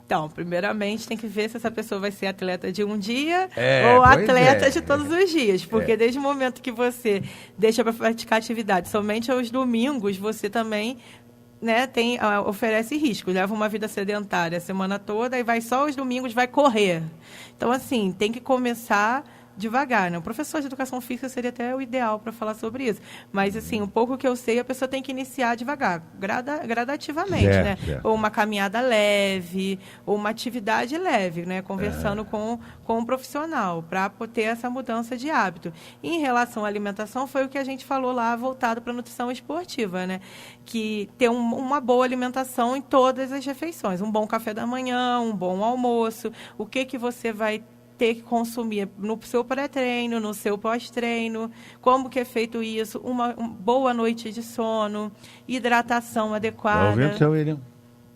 Então, primeiramente, tem que ver se essa pessoa vai ser atleta de um dia ou atleta de todos os dias. Porque desde o momento que você deixa para praticar atividade somente aos domingos, você também, né, oferece risco. Leva uma vida sedentária a semana toda e vai só aos domingos, vai correr. Então, assim, tem que começar devagar, né? O professor de educação física seria até o ideal para falar sobre isso. Mas, assim, um pouco que eu sei, a pessoa tem que iniciar devagar, gradativamente, né? Certo. Ou uma caminhada leve, ou uma atividade leve, né? Conversando com um profissional, para ter essa mudança de hábito. E em relação à alimentação, foi o que a gente falou lá, voltado para a nutrição esportiva, né? Que ter uma boa alimentação em todas as refeições. Um bom café da manhã, um bom almoço, o que você vai ter que consumir no seu pré-treino, no seu pós-treino, como que é feito isso, uma boa noite de sono, hidratação adequada. Tá ouvindo, seu William?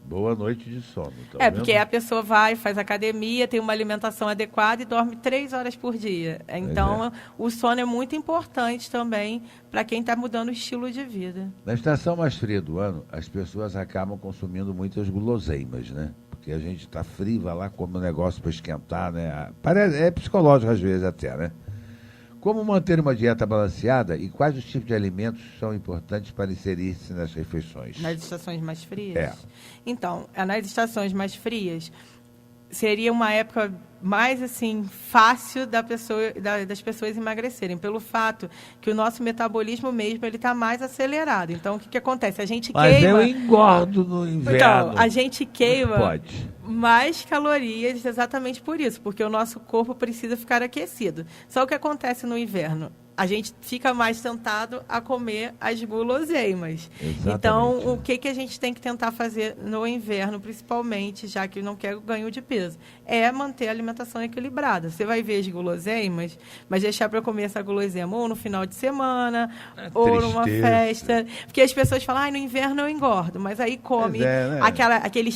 Boa noite de sono. Tá porque a pessoa vai, faz academia, tem uma alimentação adequada e dorme 3 horas por dia. Então, o sono é muito importante também para quem está mudando o estilo de vida. Na estação mais fria do ano, as pessoas acabam consumindo muitas guloseimas, né? Porque a gente está frio, vai lá, come um negócio para esquentar, né? É psicológico às vezes até, né? Como manter uma dieta balanceada e quais os tipos de alimentos são importantes para inserir-se nas refeições? Nas estações mais frias? Então, nas estações mais frias, seria uma época mais assim fácil das pessoas emagrecerem, pelo fato que o nosso metabolismo mesmo ele está mais acelerado. Então, o que acontece? A gente queima... Mas eu engordo no inverno. Então, a gente queima mais calorias exatamente por isso, porque o nosso corpo precisa ficar aquecido. Só o que acontece no inverno? A gente fica mais tentado a comer as guloseimas. Exatamente. Então, o que a gente tem que tentar fazer no inverno, principalmente, já que não quer ganho de peso, é manter a alimentação equilibrada. Você vai ver as guloseimas, mas deixar para comer essa guloseima ou no final de semana, ou numa festa. Porque as pessoas falam, no inverno eu engordo, mas aí come né?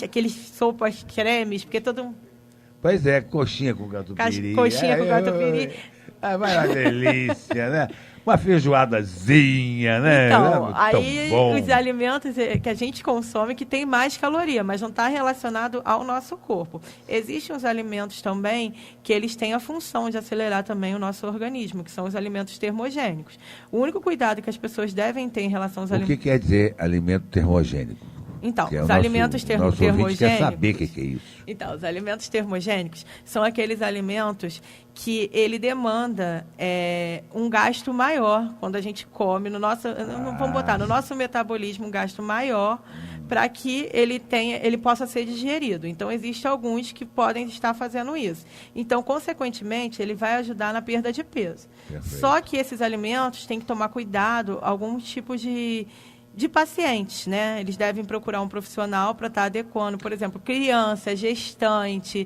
aqueles sopas cremes, porque todo mundo... Pois é, coxinha com catupiry. Coxinha com catupiry. Vai uma delícia, né? Uma feijoadazinha, né? Então, aí bom. Os alimentos que a gente consome que tem mais caloria, mas não está relacionado ao nosso corpo. Existem os alimentos também que eles têm a função de acelerar também o nosso organismo, que são os alimentos termogênicos. O único cuidado que as pessoas devem ter em relação aos alimentos... O que quer dizer alimento termogênico? Então, os alimentos termogênicos... quer saber o que é isso. Então, os alimentos termogênicos são aqueles alimentos que ele demanda um gasto maior quando a gente come. Vamos botar no nosso metabolismo um gasto maior para que ele possa ser digerido. Então, existem alguns que podem estar fazendo isso. Então, consequentemente, ele vai ajudar na perda de peso. Perfeito. Só que esses alimentos têm que tomar cuidado, alguns tipos de pacientes, né? Eles devem procurar um profissional para estar adequando, por exemplo, criança, gestante,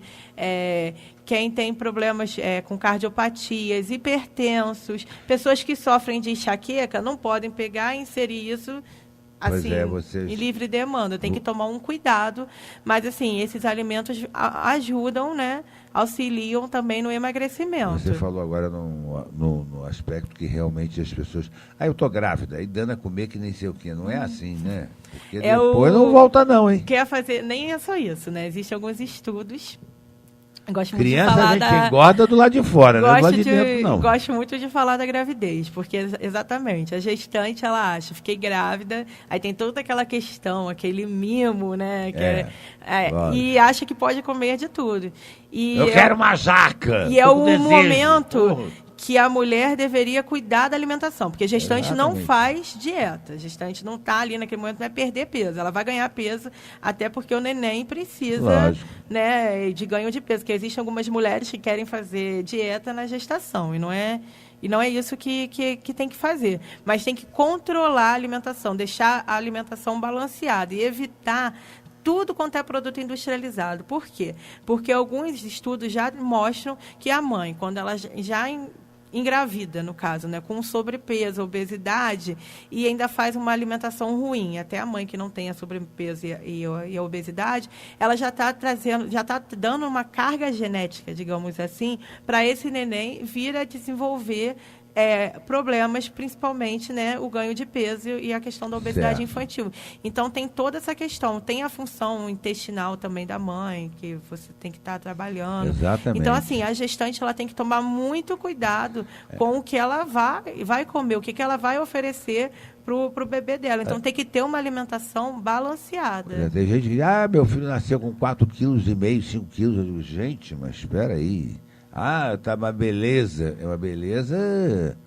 quem tem problemas com cardiopatias, hipertensos, pessoas que sofrem de enxaqueca, não podem pegar e inserir isso assim, em livre demanda. Tem que tomar um cuidado, mas assim, esses alimentos ajudam, né? Auxiliam também no emagrecimento. Você falou agora no aspecto que realmente as pessoas... eu estou grávida, aí dando a comer que nem sei o quê. Não é assim, né? Porque depois não volta não, hein? Quer fazer... Nem é só isso, né? Existem alguns estudos... Gosto muito Criança de falar a gente engorda do lado de fora, não é do lado de dentro, não. Gosto muito de falar da gravidez, porque exatamente, a gestante, ela acha, fiquei grávida, aí tem toda aquela questão, aquele mimo, né? E acha que pode comer de tudo. Eu quero uma jaca! E é o momento que a mulher deveria cuidar da alimentação, porque a gestante não faz dieta. A gestante não está ali naquele momento, vai perder peso. Ela vai ganhar peso, até porque o neném precisa, né, de ganho de peso. Porque existem algumas mulheres que querem fazer dieta na gestação, e não é isso que tem que fazer. Mas tem que controlar a alimentação, deixar a alimentação balanceada e evitar tudo quanto é produto industrializado. Por quê? Porque alguns estudos já mostram que a mãe, quando ela já engravida, no caso, né, com sobrepeso, obesidade, e ainda faz uma alimentação ruim, até a mãe que não tem a sobrepeso e a obesidade, ela já está dando uma carga genética, digamos assim, para esse neném vir a desenvolver problemas, principalmente, né, o ganho de peso e a questão da obesidade infantil. Então, tem toda essa questão. Tem a função intestinal também da mãe, que você tem que estar trabalhando. Exatamente. Então, assim, a gestante ela tem que tomar muito cuidado com o que ela vai comer, o que ela vai oferecer para o bebê dela. Então, tem que ter uma alimentação balanceada. Tem gente que diz, meu filho nasceu com 4,5 kg, 5 quilos. Eu digo, gente, mas espera aí. tá uma beleza. É uma beleza,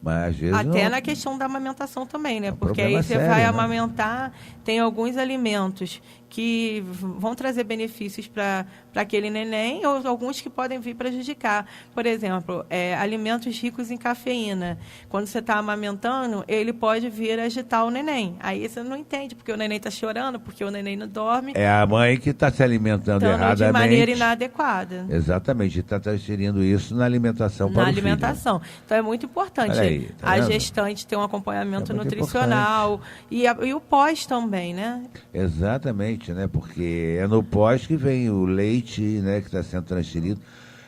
mas às vezes Até não... na questão da amamentação também, né? É um Porque aí problema você sério, vai né? amamentar, tem alguns alimentos que vão trazer benefícios para aquele neném ou alguns que podem vir prejudicar. Por exemplo, alimentos ricos em cafeína. Quando você está amamentando, ele pode vir agitar o neném. Aí você não entende, porque o neném está chorando, porque o neném não dorme. É a mãe que está se alimentando erradamente. De maneira inadequada. Exatamente, está transferindo isso na alimentação para o filho. Na alimentação. Então, é muito importante Aí, tá a vendo? gestante ter um acompanhamento É muito nutricional e o pós também, né? Exatamente, né? Porque é no pós que vem o leite, né, que está sendo transferido.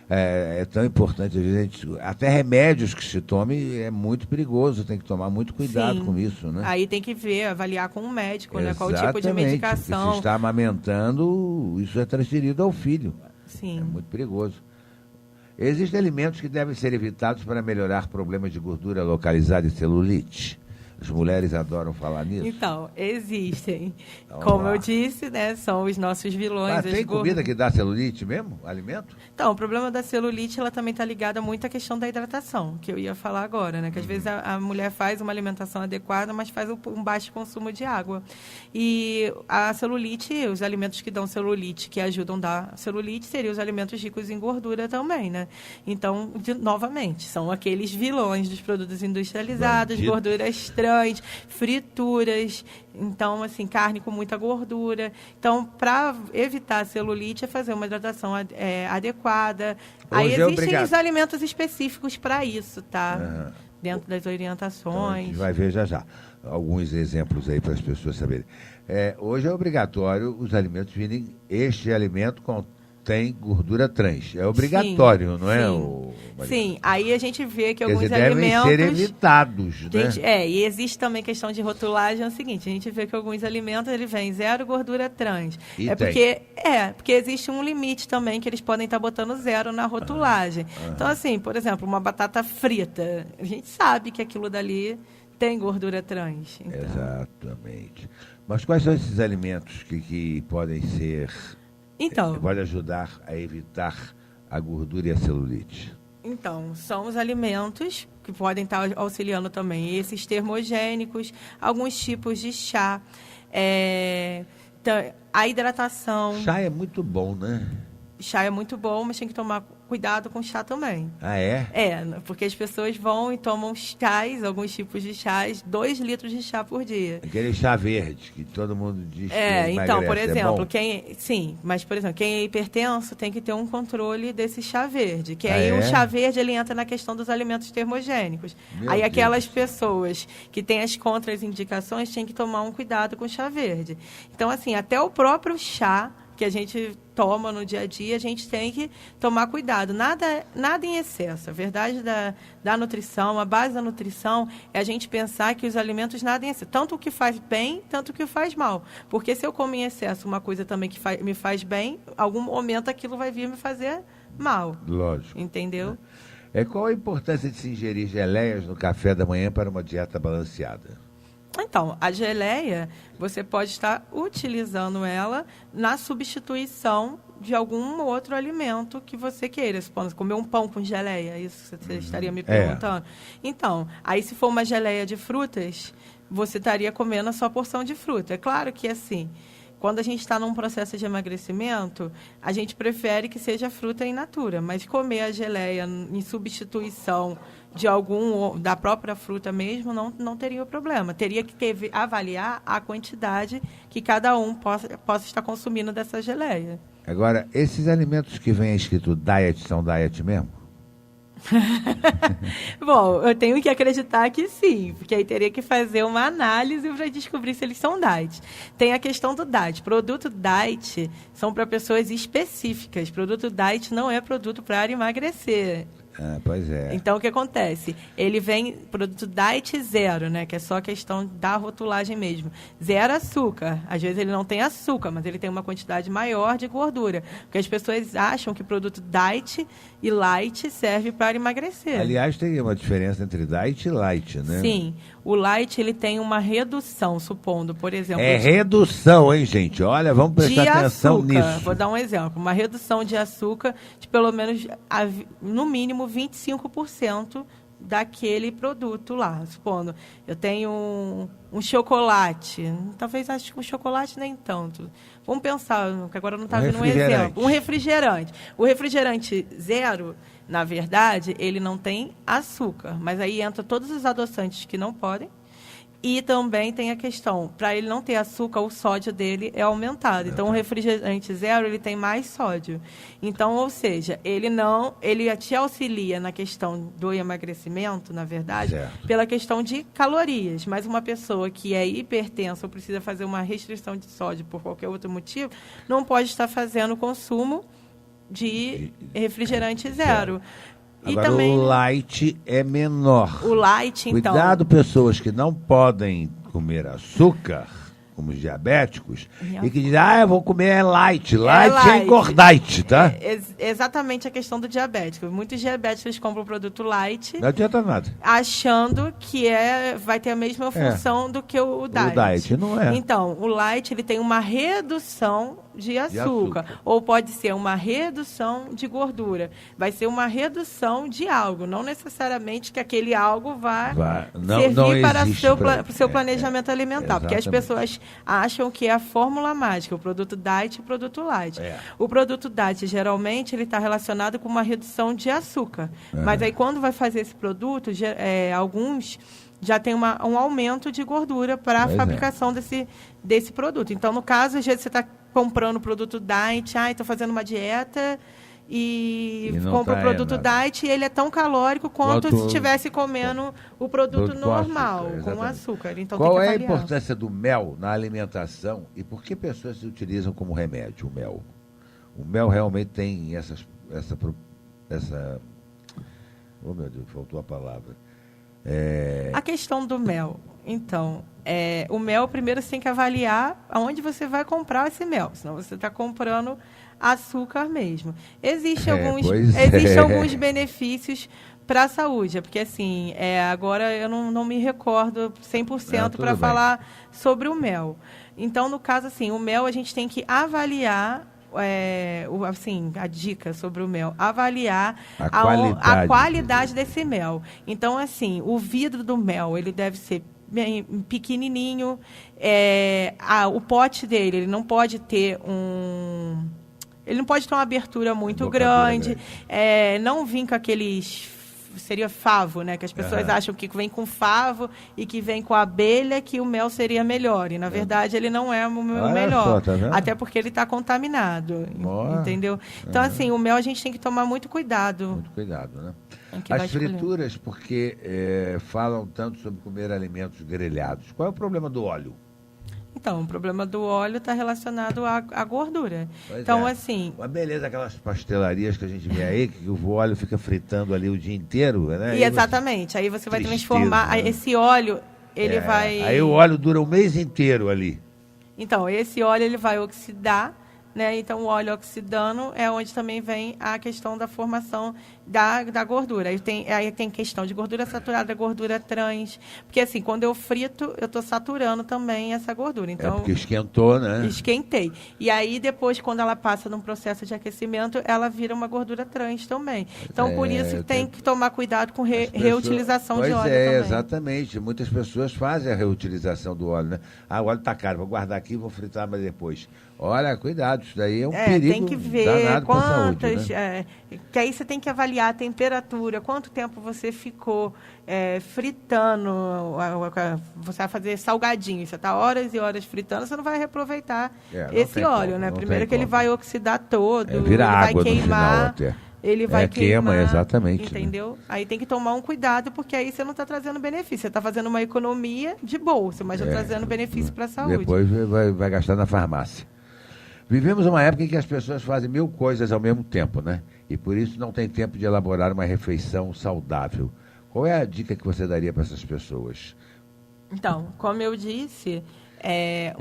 É tão importante, às vezes, até remédios que se tome é muito perigoso, tem que tomar muito cuidado Sim. com isso, né? Aí tem que ver, avaliar com o médico, né? Qual o Exatamente, tipo de medicação. porque se está amamentando, isso é transferido ao filho. Sim. É muito perigoso. Existem alimentos que devem ser evitados para melhorar problemas de gordura localizada e celulite. As mulheres adoram falar nisso. Então, existem. Então, Como lá. eu disse, né? São os nossos vilões. Ah, as tem gor- comida que dá celulite mesmo? Alimento? Então, o problema da celulite, ela também está ligada muito à questão da hidratação, que eu ia falar agora, né? Que às vezes a mulher faz uma alimentação adequada, mas faz um baixo consumo de água. E a celulite, os alimentos que dão celulite, que ajudam a dar celulite, seriam os alimentos ricos em gordura também, né? Então, novamente, são aqueles vilões dos produtos industrializados, Bandido. gorduras trans, frituras, então, assim, carne com muita gordura. Então, para evitar a celulite, é fazer uma hidratação adequada. Aí Hoje é existem obrigado. os alimentos específicos para isso, tá? Aham. Dentro das Então, a orientações. gente vai ver já. Alguns exemplos aí para as pessoas saberem. Hoje é obrigatório os alimentos virem. Este alimento contém gordura trans. É obrigatório, não é? Sim, aí a gente vê que Quer alguns dizer, devem alimentos... ser evitados, Gente, né? e existe também questão de rotulagem, é o seguinte, a gente vê que alguns alimentos, ele vem zero gordura trans. E Porque existe um limite também que eles podem estar botando zero na rotulagem. Então, assim, por exemplo, uma batata frita, a gente sabe que aquilo dali tem gordura trans. Então. Exatamente. Mas quais são esses alimentos que podem ser... Então, pode ajudar a evitar a gordura e a celulite? Então, são os alimentos que podem estar auxiliando também. Esses termogênicos, alguns tipos de chá, a hidratação. Chá é muito bom, né? Chá é muito bom, mas tem que tomar cuidado com chá também. Ah, é? Porque as pessoas vão e tomam chás, alguns tipos de chás, 2 litros de chá por dia. Aquele chá verde que todo mundo diz que Então, por emagrece, exemplo, bom? quem é hipertenso tem que ter um controle desse chá verde, que Ah, aí é? o chá verde ele entra na questão dos alimentos termogênicos. Meu Aí Deus. aquelas pessoas que têm as contraindicações têm que tomar um cuidado com o chá verde. Então, assim, até o próprio chá que a gente toma no dia a dia, a gente tem que tomar cuidado. Nada em excesso. A verdade da nutrição, a base da nutrição é a gente pensar que os alimentos nada em excesso. Tanto o que faz bem, tanto o que faz mal. Porque se eu como em excesso uma coisa também que me faz bem, algum momento aquilo vai vir me fazer mal. Lógico. Entendeu? Qual a importância de se ingerir geleias no café da manhã para uma dieta balanceada? Então, a geleia, você pode estar utilizando ela na substituição de algum outro alimento que você queira. Se for comer um pão com geleia, isso que você estaria me perguntando. Então, aí se for uma geleia de frutas, você estaria comendo a sua porção de fruta. É claro que assim, quando a gente está num processo de emagrecimento, a gente prefere que seja fruta in natura, mas comer a geleia em substituição de da própria fruta mesmo, não teria problema. Teria que avaliar a quantidade que cada um possa estar consumindo dessa geleia. Agora, esses alimentos que vem escrito diet são diet mesmo? Bom, eu tenho que acreditar que sim, porque aí teria que fazer uma análise para descobrir se eles são diet. Tem a questão do diet. Produto diet são para pessoas específicas. Produto diet não é produto para emagrecer. Ah, pois é. Então, o que acontece? Ele vem produto diet zero, né? Que é só questão da rotulagem mesmo. Zero açúcar. Às vezes ele não tem açúcar, mas ele tem uma quantidade maior de gordura. Porque as pessoas acham que produto diet e light serve para emagrecer. Aliás, tem uma diferença entre diet e light, né? Sim. O light, ele tem uma redução, supondo, por exemplo... É redução, hein, gente? Olha, vamos prestar atenção nisso. Vou dar um exemplo. Uma redução de açúcar de pelo menos, no mínimo, 25% daquele produto lá. Supondo, eu tenho um chocolate, talvez acho que um chocolate nem tanto. Vamos pensar, que agora não está vindo um exemplo. Um refrigerante. O refrigerante zero, na verdade, ele não tem açúcar, mas aí entra todos os adoçantes que não podem. E também tem a questão, para ele não ter açúcar, o sódio dele é aumentado. Então, o refrigerante zero, ele tem mais sódio. Então, ou seja, ele te auxilia na questão do emagrecimento, na verdade, pela questão de calorias. Mas uma pessoa que é hipertensa ou precisa fazer uma restrição de sódio por qualquer outro motivo, não pode estar fazendo consumo de refrigerante zero. Agora, também, o light é menor. O light, então... Cuidado, pessoas que não podem comer açúcar, como os diabéticos, e que dizem, eu vou comer light. Light é engordite, tá? Exatamente a questão do diabético. Muitos diabéticos compram o produto light... Não adianta nada. Achando que vai ter a mesma função do que o diet. O diet não é. Então, o light, ele tem uma redução de açúcar. Ou pode ser uma redução de gordura. Vai ser uma redução de algo. Não necessariamente que aquele algo vai servir para o seu planejamento alimentar. Porque as pessoas acham que é a fórmula mágica, o produto diet e o produto light. O produto diet, geralmente, ele está relacionado com uma redução de açúcar. Mas aí, quando vai fazer esse produto, alguns já tem um aumento de gordura para a fabricação desse produto. Então, no caso, às vezes você está comprando o produto diet, estou fazendo uma dieta e compra o produto diet e ele é tão calórico quanto se estivesse comendo o produto normal, com açúcar. Então, qual é a importância do mel na alimentação e por que pessoas se utilizam como remédio o mel? O mel realmente tem essa... Oh, meu Deus, faltou a palavra. A questão do mel. Então, o mel, primeiro você tem que avaliar aonde você vai comprar esse mel. Senão você está comprando açúcar mesmo. Existem alguns benefícios para a saúde. Porque, assim, agora eu não me recordo 100% para falar sobre o mel. Então, no caso, assim, o mel a gente tem que avaliar... a dica sobre o mel, avaliar a qualidade desse mel. Então, assim, o vidro do mel, ele deve ser bem pequenininho, o pote dele, ele não pode ter uma abertura muito grande, não vir com aqueles... Seria favo, né? Que as pessoas acham que vem com favo e que vem com abelha, que o mel seria melhor. E, na verdade, ele não é o melhor. Só, tá até porque ele está contaminado. Entendeu? Então, assim, o mel a gente tem que tomar muito cuidado. Muito cuidado, né? As frituras, porque falam tanto sobre comer alimentos grelhados. Qual é o problema do óleo? Então, o problema do óleo está relacionado à gordura. Então, assim... Uma beleza, aquelas pastelarias que a gente vê aí, que o óleo fica fritando ali o dia inteiro, né? Exatamente. Aí você vai transformar... Né? Esse óleo, ele vai... Aí o óleo dura o mês inteiro ali. Então, esse óleo, ele vai oxidar, né? Então, o óleo oxidando é onde também vem a questão da formação da gordura. Aí tem questão de gordura saturada, gordura trans. Porque, assim, quando eu frito, eu estou saturando também essa gordura. Então, porque esquentou, né? Esquentei. E aí, depois, quando ela passa num processo de aquecimento, ela vira uma gordura trans também. Então, por isso, tem que tomar cuidado com reutilização de óleo também. Exatamente. Muitas pessoas fazem a reutilização do óleo, né? O óleo está caro, vou guardar aqui e vou fritar mais depois. Olha, cuidado, isso daí é um perigo tem que ver danado para a saúde, né? Que aí você tem que avaliar a temperatura, quanto tempo você ficou fritando, você vai fazer salgadinho, você está horas e horas fritando, você não vai reaproveitar esse óleo, né? Primeiro que ele vai oxidar todo, vira ele água vai queimar. No final, ele vai queimar, exatamente. Entendeu? Né? Aí tem que tomar um cuidado, porque aí você não está trazendo benefício. Você está fazendo uma economia de bolsa, mas já trazendo benefício para a saúde. Depois vai gastar na farmácia. Vivemos uma época em que as pessoas fazem 1000 coisas ao mesmo tempo, né? E por isso não tem tempo de elaborar uma refeição saudável. Qual é a dica que você daria para essas pessoas? Então, como eu disse...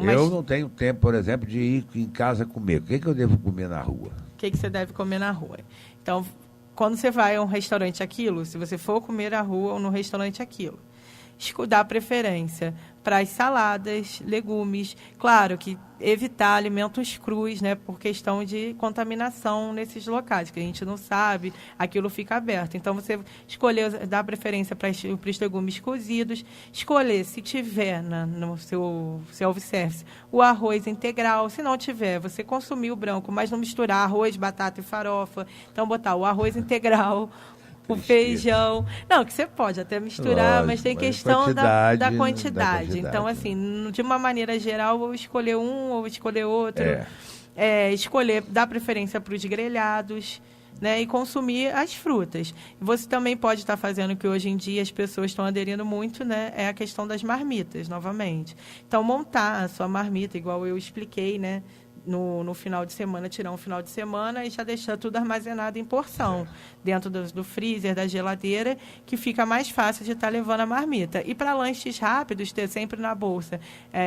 Eu não tenho tempo, por exemplo, de ir em casa comer. O que eu devo comer na rua? O que você deve comer na rua? Então, quando você vai a um restaurante aquilo, se você for comer na rua ou no restaurante aquilo, dar preferência para as saladas, legumes. Claro que evitar alimentos crus, né, por questão de contaminação nesses locais, que a gente não sabe, aquilo fica aberto. Então, você escolher, dar preferência para os legumes cozidos, escolher, se tiver no seu self-service, o arroz integral. Se não tiver, você consumir o branco, mas não misturar arroz, batata e farofa. Então, botar o arroz integral, o feijão. Não, que você pode até misturar, Lógico, mas tem questão da quantidade. Então, assim, de uma maneira geral, ou escolher um ou escolher outro. Escolher, dar preferência para os grelhados, né, e consumir as frutas. Você também pode estar fazendo, que hoje em dia as pessoas estão aderindo muito, né, é a questão das marmitas, novamente. Então, montar a sua marmita, igual eu expliquei, né, no final de semana, tirar um final de semana e já deixar tudo armazenado em porção, dentro do freezer, da geladeira, que fica mais fácil de estar levando a marmita. E para lanches rápidos, ter sempre na bolsa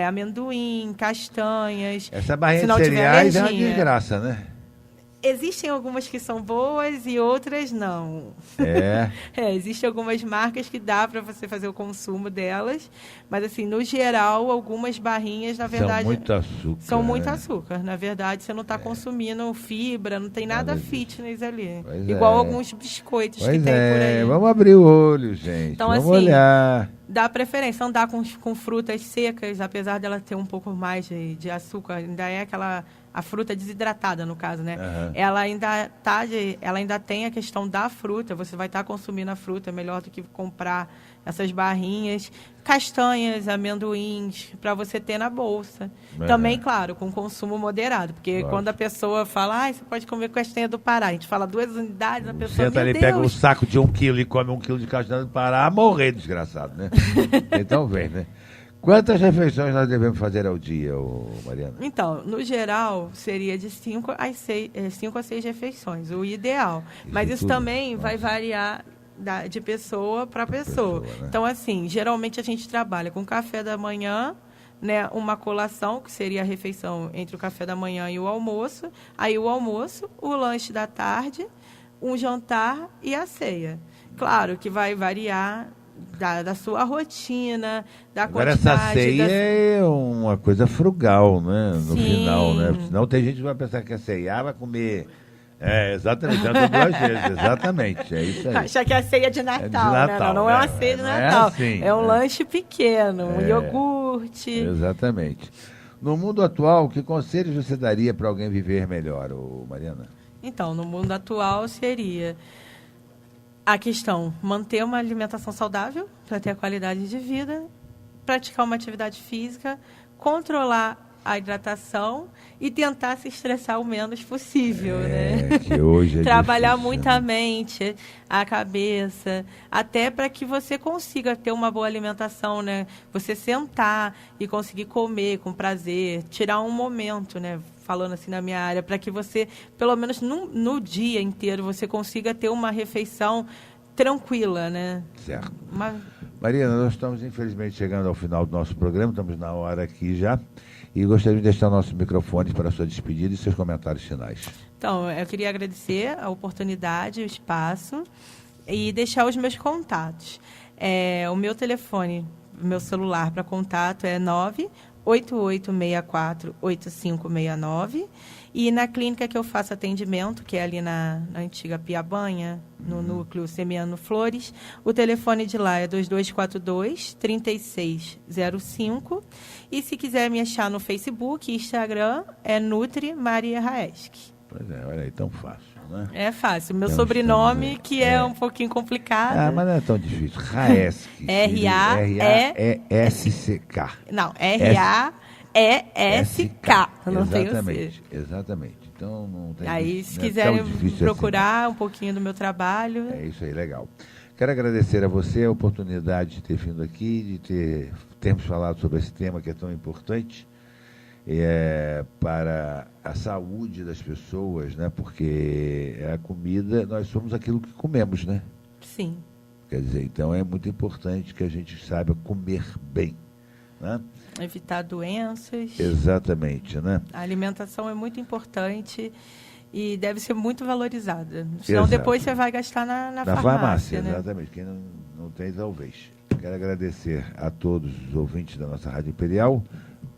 amendoim, castanhas. Essa barrinha de cereais é uma desgraça, né? Existem algumas que são boas e outras não. Existem algumas marcas que dá para você fazer o consumo delas, mas, assim, no geral, algumas barrinhas, na verdade... São muito açúcar. São muito açúcar. Na verdade, você não está consumindo fibra, não tem nada fitness ali. Igual alguns biscoitos que tem por aí. Vamos abrir o olho, gente. Então, vamos olhar. Dá preferência. Andar com frutas secas, apesar dela ter um pouco mais de açúcar, ainda é aquela... A fruta desidratada, no caso, né? Ela ainda tem a questão da fruta. Você vai estar consumindo a fruta, melhor do que comprar essas barrinhas. Castanhas, amendoins, para você ter na bolsa. Também, claro, com consumo moderado. Porque quando a pessoa fala, você pode comer castanha do Pará. A gente fala 2 unidades, a pessoa, senta ali, pega um saco de 1 quilo e come 1 quilo de castanha do Pará, morrer, desgraçado, né? Então vem, né? Quantas refeições nós devemos fazer ao dia, Mariana? Então, no geral, seria de 5 a 6 refeições, o ideal. Mas isso também vai variar de pessoa para pessoa. Né? Então, assim, geralmente a gente trabalha com café da manhã, né, uma colação, que seria a refeição entre o café da manhã e o almoço. Aí o almoço, o lanche da tarde, um jantar e a ceia. Claro que vai variar da sua rotina, da quantidade. Agora, essa ceia é uma coisa frugal, né? No final, né? Senão tem gente que vai pensar que a ceia vai comer... exatamente, já 2 vezes, exatamente, é isso aí. Achar que é a ceia de Natal, né? Não é uma ceia de Natal, é um lanche pequeno, um iogurte. Exatamente. No mundo atual, que conselhos você daria para alguém viver melhor, Mariana? Então, no mundo atual seria... A questão, manter uma alimentação saudável para ter a qualidade de vida, praticar uma atividade física, controlar a hidratação e tentar se estressar o menos possível, né? Que hoje trabalhar difícil, muito a mente, a cabeça, até para que você consiga ter uma boa alimentação, né? Você sentar e conseguir comer com prazer, tirar um momento, né? Falando assim na minha área, para que você, pelo menos no dia inteiro, você consiga ter uma refeição tranquila, né? Certo. Mariana, nós estamos infelizmente chegando ao final do nosso programa, estamos na hora aqui já, e gostaria de deixar nossos microfones para a sua despedida e seus comentários finais. Então, eu queria agradecer a oportunidade, o espaço, e deixar os meus contatos. O meu telefone, meu celular para contato é 988648569, e na clínica que eu faço atendimento, que é ali na antiga Piabanha, no núcleo Semiano Flores, o telefone de lá é 2242-3605, e se quiser me achar no Facebook e Instagram, é Nutri Maria Raesch. Pois é, olha aí, tão fácil, né? É fácil. Meu sobrenome, que é um pouquinho complicado. Mas não é tão difícil. Raesch. R-A-E-S-C-K. Não, R-A-E-S-K. Não tem o C. Exatamente. Então, não tem. Aí, se quiserem procurar assim um pouquinho do meu trabalho... É isso aí, legal. Quero agradecer a você a oportunidade de ter vindo aqui, de termos falado sobre esse tema que é tão importante para a saúde das pessoas, né? Porque a comida, nós somos aquilo que comemos, né? Sim. Quer dizer, então é muito importante que a gente saiba comer bem, né? Evitar doenças. Exatamente, né? A alimentação é muito importante e deve ser muito valorizada. Senão depois você vai gastar na farmácia, né? Exatamente. Quem não tem, talvez. Quero agradecer a todos os ouvintes da nossa Rádio Imperial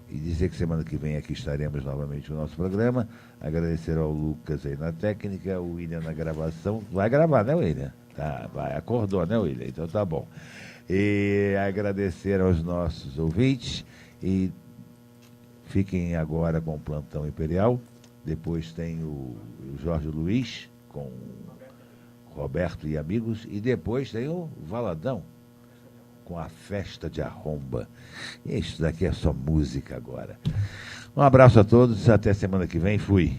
e dizer que semana que vem aqui estaremos novamente no nosso programa. Agradecer ao Lucas aí na técnica, o William na gravação. Vai gravar, né, William? Tá, vai. Acordou, né, William? Então tá bom. E agradecer aos nossos ouvintes e fiquem agora com o Plantão Imperial. Depois tem o Jorge Luiz com Roberto e amigos. E depois tem o Valadão com a Festa de Arromba. Isso daqui é só música agora. Um abraço a todos, até semana que vem. Fui.